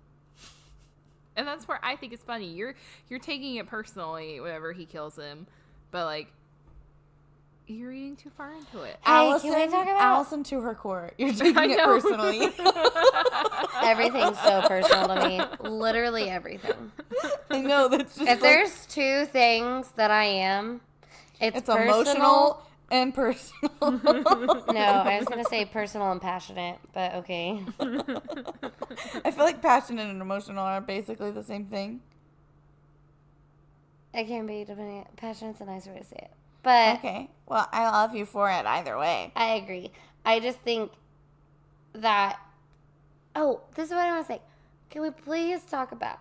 And that's where I think it's funny. You're taking it personally whenever he kills him, but like you're reading too far into it. Allison, can we talk about- Allison to her core. You're taking it know. personally. Everything's so personal to me. Literally everything. I know that's just If like, there's two things that I am, it's personal. emotional and personal. No, I was going to say personal and passionate, but okay. I feel like passionate and emotional are basically the same thing. It can be depending. Passionate's a nicer way to say it. But Okay. Well, I love you for it either way. I agree. I just think that. Oh, this is what I want to say. Can we please talk about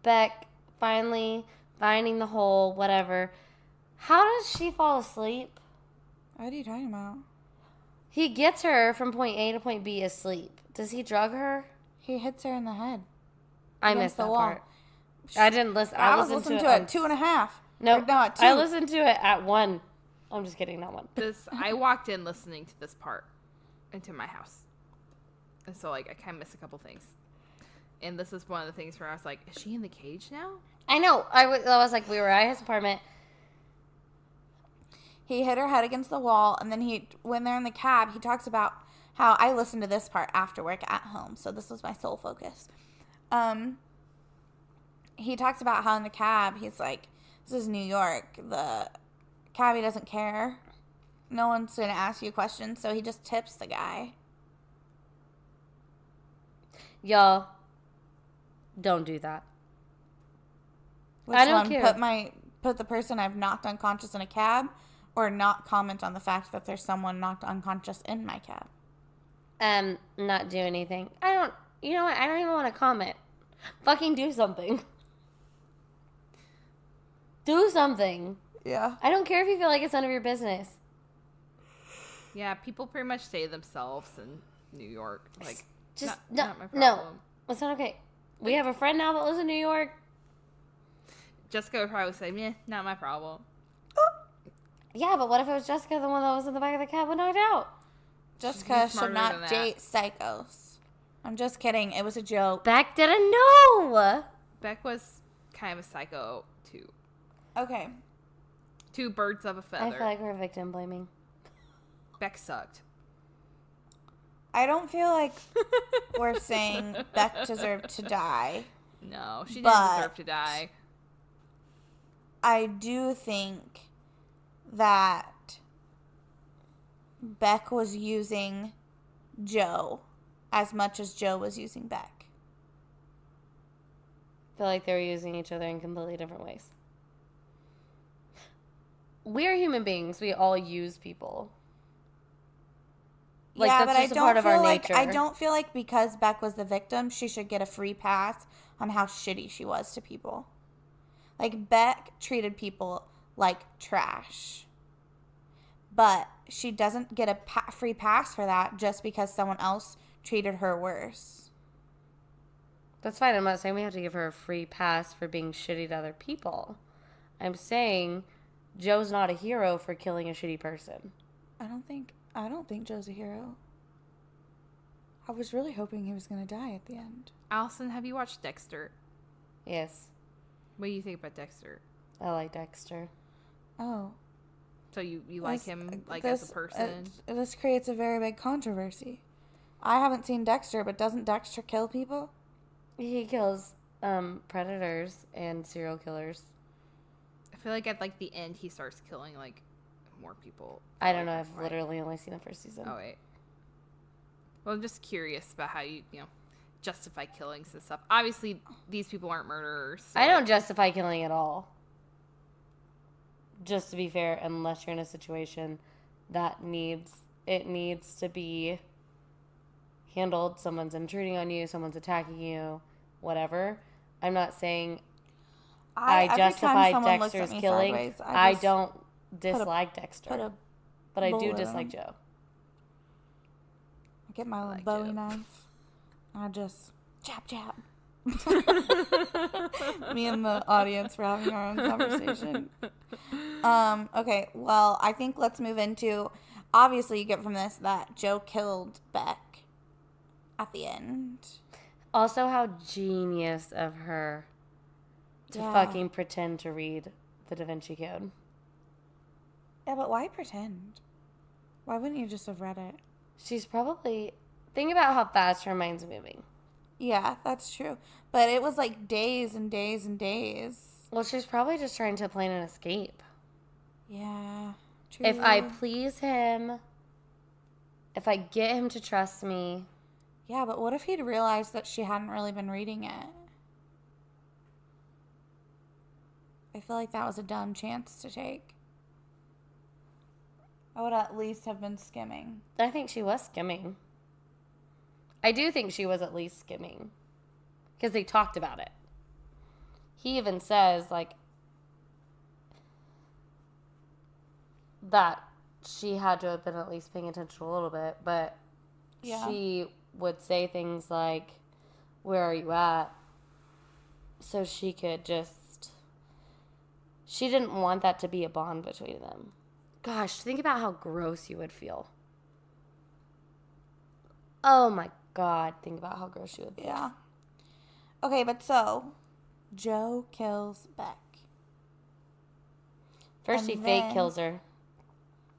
Beck finally finding the hole, whatever? How does she fall asleep? What are you talking about? He gets her from point A to point B asleep. Does he drug her? He hits her in the head. I Against missed the that wall. part. I didn't listen. I was listening to it on- at 2.5. No, Or no, at 2. I listened to it at 1. I'm just kidding, not 1. I walked in listening to this part into my house. And so like I kind of missed a couple things. And this is one of the things where I was like, is she in the cage now? I know. I was like, we were at his apartment. He hit her head against the wall, and then when they're in the cab, he talks about how I listened to this part after work at home, so this was my sole focus. He talks about how in the cab, he's like, this is New York. The cabbie doesn't care. No one's going to ask you questions, so he just tips the guy. Y'all, don't do that. Which I don't one? care. Put the person I've knocked unconscious in a cab, or not comment on the fact that there's someone knocked unconscious in my cab. Not do anything. You know what? I don't even want to comment. Fucking do something. Do something. Yeah. I don't care if you feel like it's none of your business. Yeah, people pretty much stay themselves in New York. Like, Just, not my no. problem. It's not okay. We have a friend now that lives in New York. Jessica would probably say, meh, not my problem. Yeah, but what if it was Jessica, the one that was in the back of the cab when knocked out? Jessica smarter should than not that. date psychos. I'm just kidding. It was a joke. Beck didn't know. Beck was kind of a psycho, too. Okay. Two birds of a I feather. feel like we're victim blaming. Beck sucked. I don't feel like we're saying Beck deserved to die. No, she didn't But- deserve to die. I do think that Beck was using Joe as much as Joe was using Beck. I feel like they were using each other in completely different ways. We're human beings. We all use people. Like, yeah, that's but just a part of our I nature. don't feel like because Beck was the victim, she should get a free pass on how shitty she was to people. Like, Beck treated people like trash. but she doesn't get a free pass for that just because someone else treated her worse. That's fine. I'm not saying we have to give her a free pass for being shitty to other people. I'm saying Joe's not a hero for killing a shitty person. I don't think Joe's a hero. I was really hoping he was going to die at the end. Allison, have you watched Dexter? Yes. What do you think about Dexter? I like Dexter. Oh. So you like him as a person? This creates a very big controversy. I haven't seen Dexter, but doesn't Dexter kill people? He kills predators and serial killers. I feel like at the end he starts killing more people. I don't know. I've literally only seen the first season. Oh wait. Well, I'm just curious about how you justify killings and stuff. Obviously, these people aren't murderers. So I don't justify killing at all. Just to be fair, unless you're in a situation that needs to be handled. Someone's intruding on you, someone's attacking you, whatever. I'm not saying I justify Dexter's killing. Sideways, I don't dislike Dexter. But I do dislike Joe. I get my little Bowie knife. I just jab. Me and the audience were having our own conversation. Okay, well, I think let's move into, obviously you get from this that Joe killed Beck at the end. Also, how genius of her to fucking pretend to read the Da Vinci Code. Yeah, but why pretend? Why wouldn't you just have read it? She's probably... Think about how fast her mind's moving. Yeah, that's true. But it was days and days and days. Well, she's probably just trying to plan an escape. Yeah, true. If I please him, if I get him to trust me... Yeah, but what if he'd realized that she hadn't really been reading it? I feel like that was a dumb chance to take. I would at least have been skimming. I think she was skimming. I do think she was at least skimming. Because they talked about it. He even says, that she had to have been at least paying attention a little bit. But she would say things like, where are you at? So she could just... She didn't want that to be a bond between them. Gosh, think about how gross you would feel. Oh my God, think about how gross you would feel. Yeah. Okay, but so, Joe kills Beck. First he fake kills her.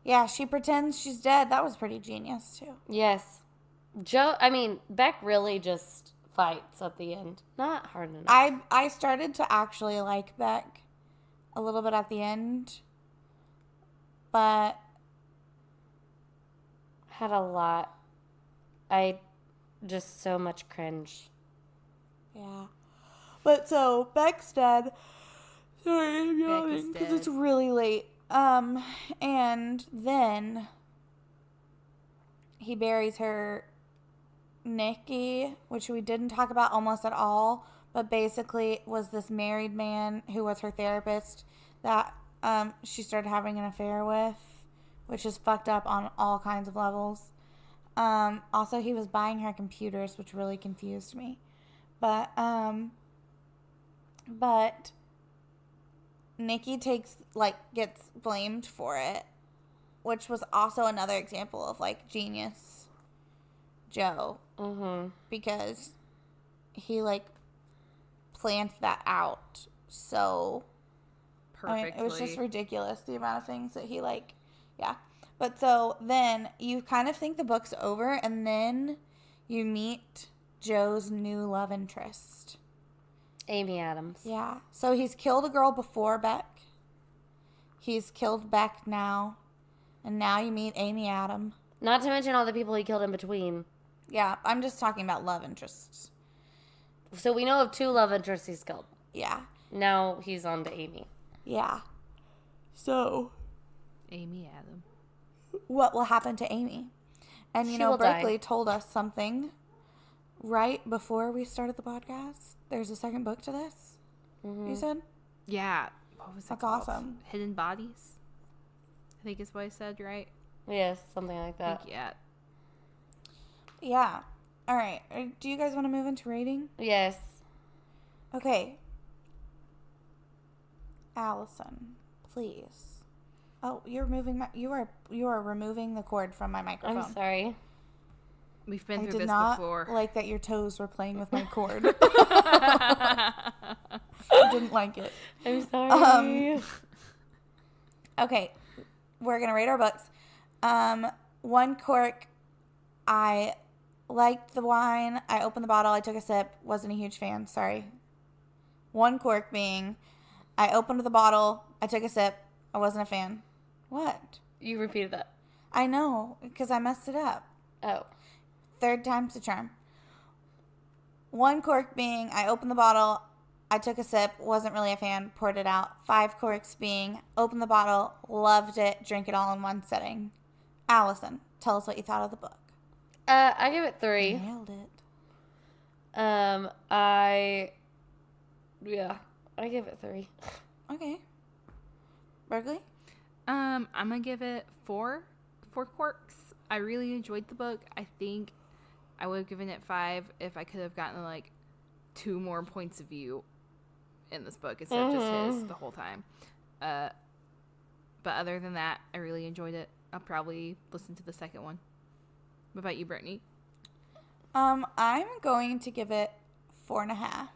Yeah, she pretends she's dead. That was pretty genius, too. Yes. Beck really just fights at the end. Not hard enough. I started to actually like Beck a little bit at the end. But had a lot. Just so much cringe. Yeah. But so, Beck's dead. Sorry, I'm yawning because it's really late. And then he buries her, Nikki, which we didn't talk about almost at all, but basically was this married man who was her therapist that she started having an affair with, which is fucked up on all kinds of levels. Also, he was buying her computers, which really confused me. But Nikki gets blamed for it, which was also another example of genius Joe. Mm-hmm. Because he planned that out so perfectly. It was just ridiculous the amount of things that he yeah. But so then you kind of think the book's over, and then you meet Joe's new love interest, Amy Adams. Yeah. So he's killed a girl before Beck. He's killed Beck now. And now you meet Amy Adams. Not to mention all the people he killed in between. Yeah, I'm just talking about love interests. So we know of 2 love interests he's killed. Yeah. Now he's on to Amy. Yeah. So, Amy Adams. What will happen to Amy? And She you know, will Berkley die. told us something right before we started the podcast. There's a second book to this. Mm-hmm. You said? Yeah. What was that That's called? awesome. Hidden Bodies? I think is what I said, right? Yes, something like I that. think, yeah. Yeah. All right. Do you guys want to move into rating? Yes. Okay. Allison, please. Oh, you're moving you are removing the cord from my microphone. I'm sorry. We've been I through did this not before. like that your toes were playing with my cord. I didn't like it. I'm sorry. Okay, we're gonna rate our books. One cork. I liked the wine. I opened the bottle. I took a sip. Wasn't a huge fan. Sorry. One cork being, I opened the bottle. I took a sip. I wasn't a fan. What? You repeated that. I know, because I messed it up. Oh. Third time's the charm. One cork being, I opened the bottle. I took a sip. Wasn't really a fan. Poured it out. 5 corks being, opened the bottle. Loved it. Drank it all in one sitting. Allison, tell us what you thought of the book. I give it 3. Nailed it. I give it 3. Okay. Berkley? I'm gonna give it 4 corks. I really enjoyed the book. I think I would have given it 5 if I could have gotten like 2 more points of view in this book instead of just his the whole time. But other than that, I really enjoyed it. I'll probably listen to the second one. What about you, Brittany? I'm going to give it 4.5.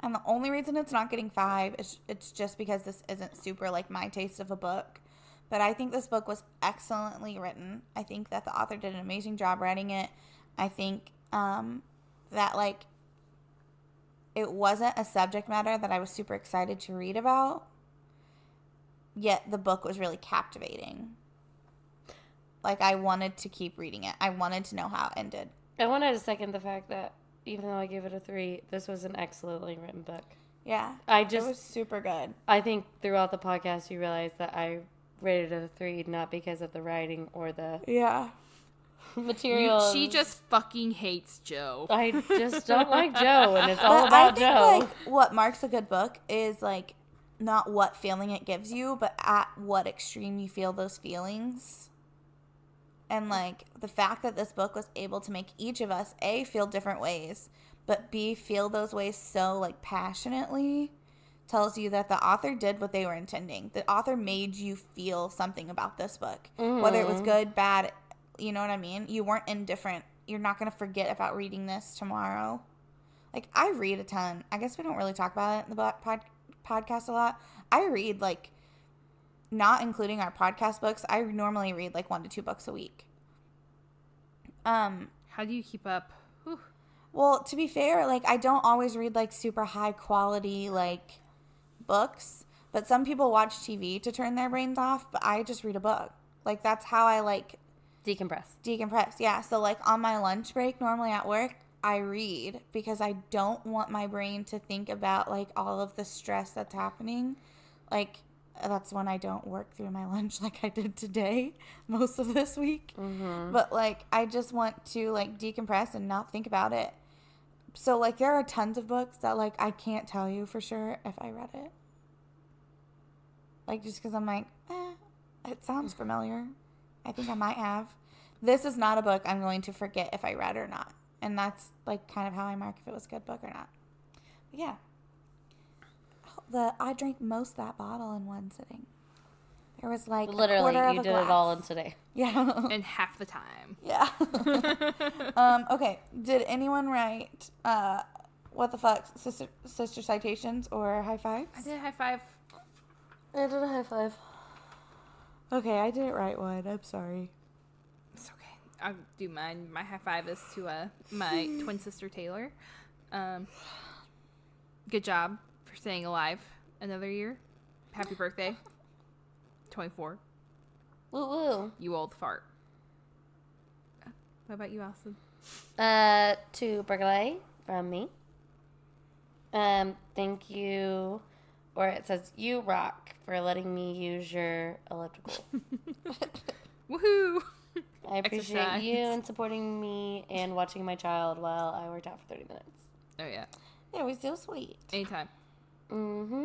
And the only reason it's not getting 5 is it's just because this isn't super like my taste of a book. But I think this book was excellently written. I think that the author did an amazing job writing it. I think that like it wasn't a subject matter that I was super excited to read about. Yet the book was really captivating. Like I wanted to keep reading it. I wanted to know how it ended. I wanted to second the fact that even though I gave it a 3, this was an excellently written book. Yeah. It was super good. I think throughout the podcast you realized that I rated it a 3 not because of the writing or the material. She just fucking hates Joe. I just don't like Joe, and it's all But about I think, Joe. like, what marks a good book is, like, not what feeling it gives you, but at what extreme you feel those feelings. And, like, the fact that this book was able to make each of us, A, feel different ways, but B, feel those ways so, like, passionately tells you that the author did what they were intending. The author made you feel something about this book. Whether it was good, bad, you know what I mean? You weren't indifferent. You're not going to forget about reading this tomorrow. Like, I read a ton. I guess we don't really talk about it in the podcast a lot. I read, like, not including our podcast books, I normally read, like, 1 to 2 books a week. How do you keep up? Whew. Well, to be fair, like, I don't always read, like, super high quality, like, books. But some people watch TV to turn their brains off, but I just read a book. Like, that's how I, like... Decompress, yeah. So, like, on my lunch break, normally at work, I read because I don't want my brain to think about, like, all of the stress that's happening. Like, that's when I don't work through my lunch like I did today, most of this week. But, like, I just want to, like, decompress and not think about it. So, like, there are tons of books that, like, I can't tell you for sure if I read it. Like, just because I'm like, it sounds familiar. I think I might have. This is not a book I'm going to forget if I read or not. And that's, like, kind of how I mark if it was a good book or not. But yeah. I drank most of that bottle in one sitting. There was, like, literally, a quarter of you a did glass. it all in today. Yeah. And half the time. Yeah. Okay. Did anyone write, what the fuck, sister citations or high fives? I did a high five. I did a high 5. Okay, I didn't write one. I'm sorry. It's okay. I'll do mine. My high five is to my twin sister Taylor. Good job for staying alive another year. Happy birthday. 24. Woo woo. You old fart. What about you, Allison? To BerkalAY from me. Thank you. Or it says, you rock for letting me use your elliptical. Woohoo! I appreciate Exercise. you and supporting me and watching my child while I worked out for 30 minutes. Oh, yeah. It was so sweet. Anytime. Mm-hmm.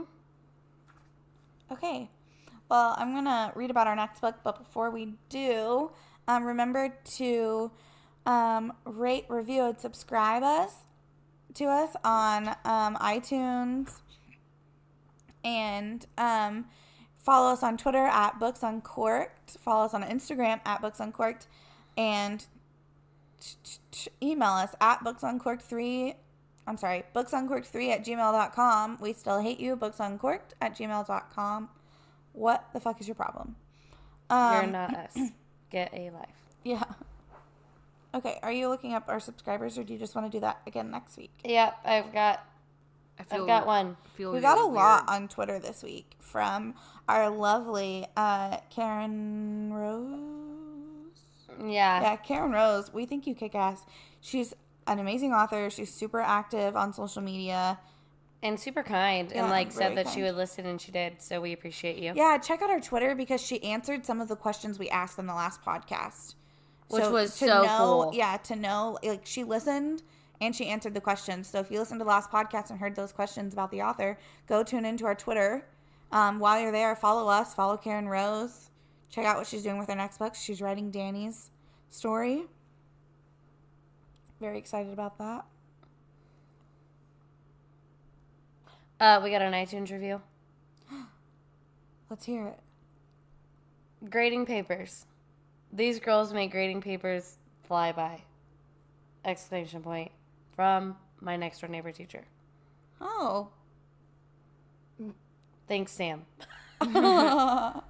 Okay. Well, I'm going to read about our next book, but before we do, remember to rate, review, and subscribe to us on iTunes, and follow us on Twitter at Books Uncorked. Follow us on Instagram at Books Uncorked, and email us at booksuncorked3@gmail.com. We still hate you, booksuncorked@gmail.com. What the fuck is your problem? You're not us. Get a life. Yeah. Okay, are you looking up our subscribers, or do you just want to do that again next week? Yep, I've got one. We got a lot on Twitter this week from our lovely Karen Rose. Yeah, Karen Rose. We think you kick ass. She's an amazing author. She's super active on social media. and super kind, Yeah, and said very that she kind. would listen, and she did. So we appreciate you. Yeah, check out our Twitter because she answered some of the questions we asked on the last podcast. Which was to so know, cool. Yeah, to know, she listened and she answered the questions. So if you listened to the last podcast and heard those questions about the author, go tune into our Twitter. While you're there, follow us, follow Karen Rose. Check out what she's doing with her next book. She's writing Danny's story. Very excited about that. We got an iTunes review. Let's hear it. Grading papers. These girls make grading papers fly by. Exclamation point. From my next door neighbor teacher. Oh. Thanks, Sam. Oh,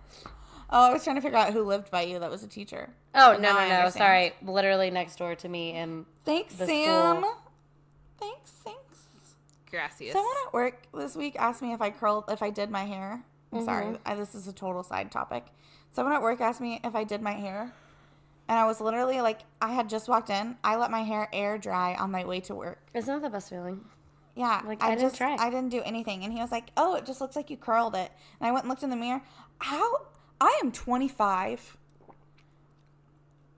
I was trying to figure out who lived by you that was a teacher. Oh, But no. now I understand. Sorry. Literally next door to me. And Thanks, the Sam. school. Thanks. Gracias. Someone at work this week asked me if I did my hair. I'm sorry. This is a total side topic. Someone at work asked me if I did my hair. And I was literally I had just walked in. I let my hair air dry on my way to work. Isn't that the best feeling? Yeah. I didn't try. I didn't do anything. And he was like, oh, it just looks like you curled it. And I went and looked in the mirror. I am 25.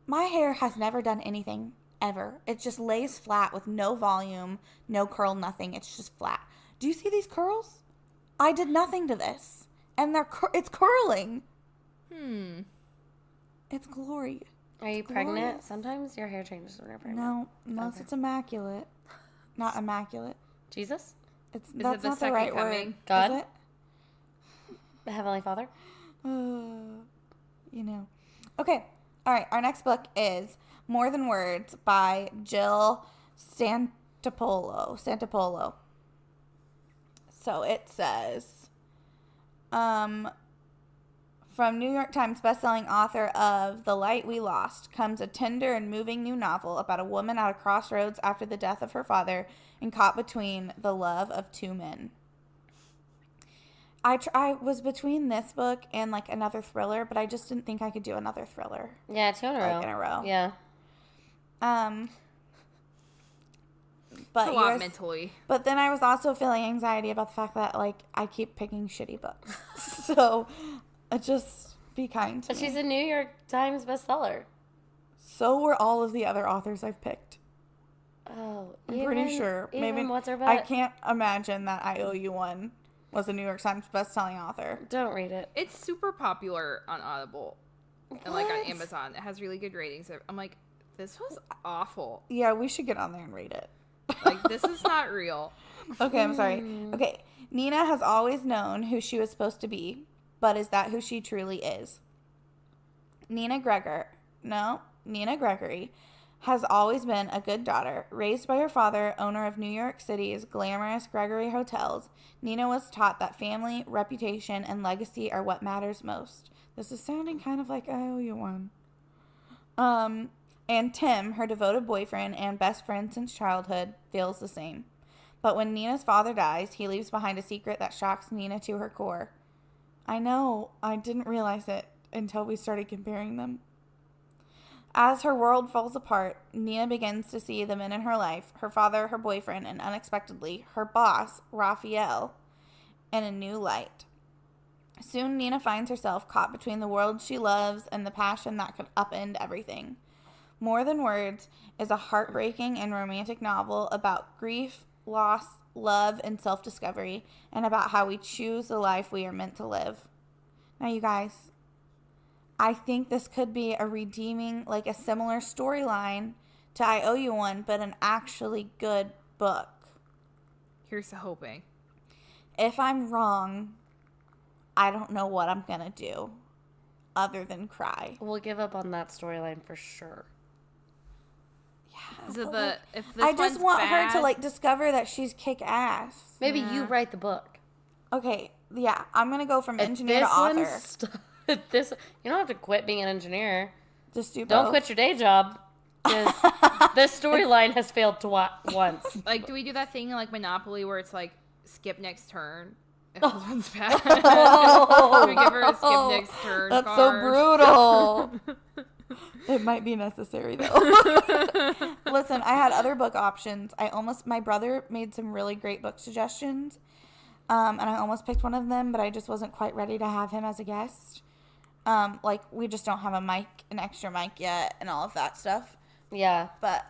My hair has never done anything, ever. It just lays flat with no volume, no curl, nothing. It's just flat. Do you see these curls? I did nothing to this. And it's curling. It's glory. Are you It's pregnant? glorious. Sometimes your hair changes when you're pregnant. No, unless Okay. it's immaculate. Not immaculate. Jesus? That's it not the the second right coming? word. God? Is it? The Heavenly Father? Okay. All right. Our next book is More Than Words by Jill Santopolo. So it says, from New York Times bestselling author of The Light We Lost comes a tender and moving new novel about a woman at a crossroads after the death of her father and caught between the love of two men. I was between this book and another thriller, but I just didn't think I could do another thriller Yeah, 2 in a row. in a row. Yeah. But It's a lot mentally. But then I was also feeling anxiety about the fact that I keep picking shitty books. So just be kind to But me. she's a New York Times bestseller. So were all of the other authors I've picked. Oh, I'm pretty sure. Maybe what's her butt? I can't imagine that I Owe You One was a New York Times bestselling author. Don't read it. It's super popular on Audible and on Amazon. It has really good ratings. I'm like, this was awful. Yeah, we should get on there and rate it. This is not real. Okay, I'm sorry. Okay, Nina has always known who she was supposed to be, but is that who she truly is? Nina Gregory has always been a good daughter. Raised by her father, owner of New York City's glamorous Gregory Hotels, Nina was taught that family, reputation, and legacy are what matters most. This is sounding kind of like I Owe You One. And Tim, her devoted boyfriend and best friend since childhood, feels the same. But when Nina's father dies, he leaves behind a secret that shocks Nina to her core. I know, I didn't realize it until we started comparing them. As her world falls apart, Nina begins to see the men in her life, her father, her boyfriend, and unexpectedly, her boss, Raphael, in a new light. Soon, Nina finds herself caught between the world she loves and the passion that could upend everything. More Than Words is a heartbreaking and romantic novel about grief, loss, love, and self-discovery, and about how we choose the life we are meant to live. Now, you guys, I think this could be a redeeming, like a similar storyline to I Owe You One, but an actually good book. Here's to hoping. If I'm wrong, I don't know what I'm going to do other than cry. We'll give up on that storyline for sure. Yeah. So if this I just want bad, her to like discover that she's kick ass. Maybe you write the book. Okay, yeah, I'm going to go from engineer to author. This you don't have to quit being an engineer. Just do both. Don't quit your day job. Because this storyline has failed once. Like, do we do that thing like Monopoly where it's like skip next turn? If this one's bad. Do we give her a skip next turn That's card? so brutal. It might be necessary though. Listen, I had other book options. My brother made some really great book suggestions. And I almost picked one of them, but I just wasn't quite ready to have him as a guest. Like we just don't have an extra mic yet and all of that stuff. Yeah. But,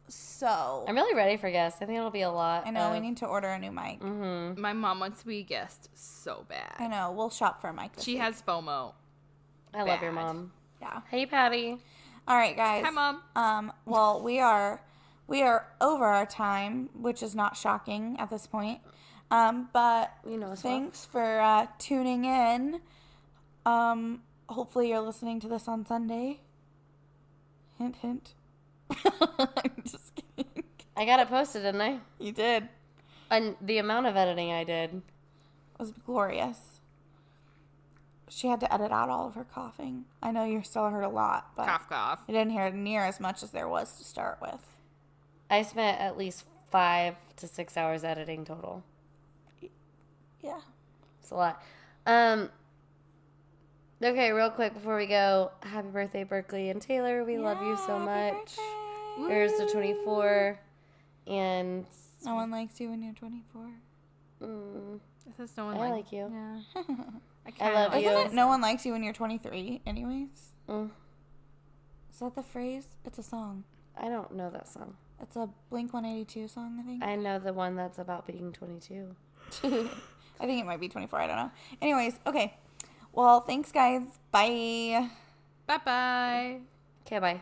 so. I'm really ready for guests. I think it'll be a lot. I know, we need to order a new mic. Mm-hmm. My mom wants to be a guest so bad. I know, we'll shop for a mic this She week. has FOMO. I love your mom. Yeah. Hey, Patty. All right, guys. Hi, Mom. Well, we are over our time, which is not shocking at this point. But You know as thanks for tuning in. Hopefully you're listening to this on Sunday. Hint, hint. I'm just kidding. I got it posted, didn't I? You did. And the amount of editing I did Was glorious. She had to edit out all of her coughing. I know you still heard a lot, but Cough, cough. you didn't hear near as much as there was to start with. I spent at least 5 to 6 hours editing total. Yeah. It's a lot. Okay, real quick before we go, happy birthday, Berkley and Taylor. We love you so Happy much. birthday. Here's to 24. And No one likes you when you're 24. This is no one I like you. Yeah. I love you. Isn't it no one likes you when you're 23 anyways? Mm, Is that the phrase? It's a song. I don't know that song. It's a Blink-182 song, I think. I know the one that's about being 22. I think it might be 24. I don't know. Anyways, okay. Well, thanks, guys. Bye. Bye-bye. Okay, bye.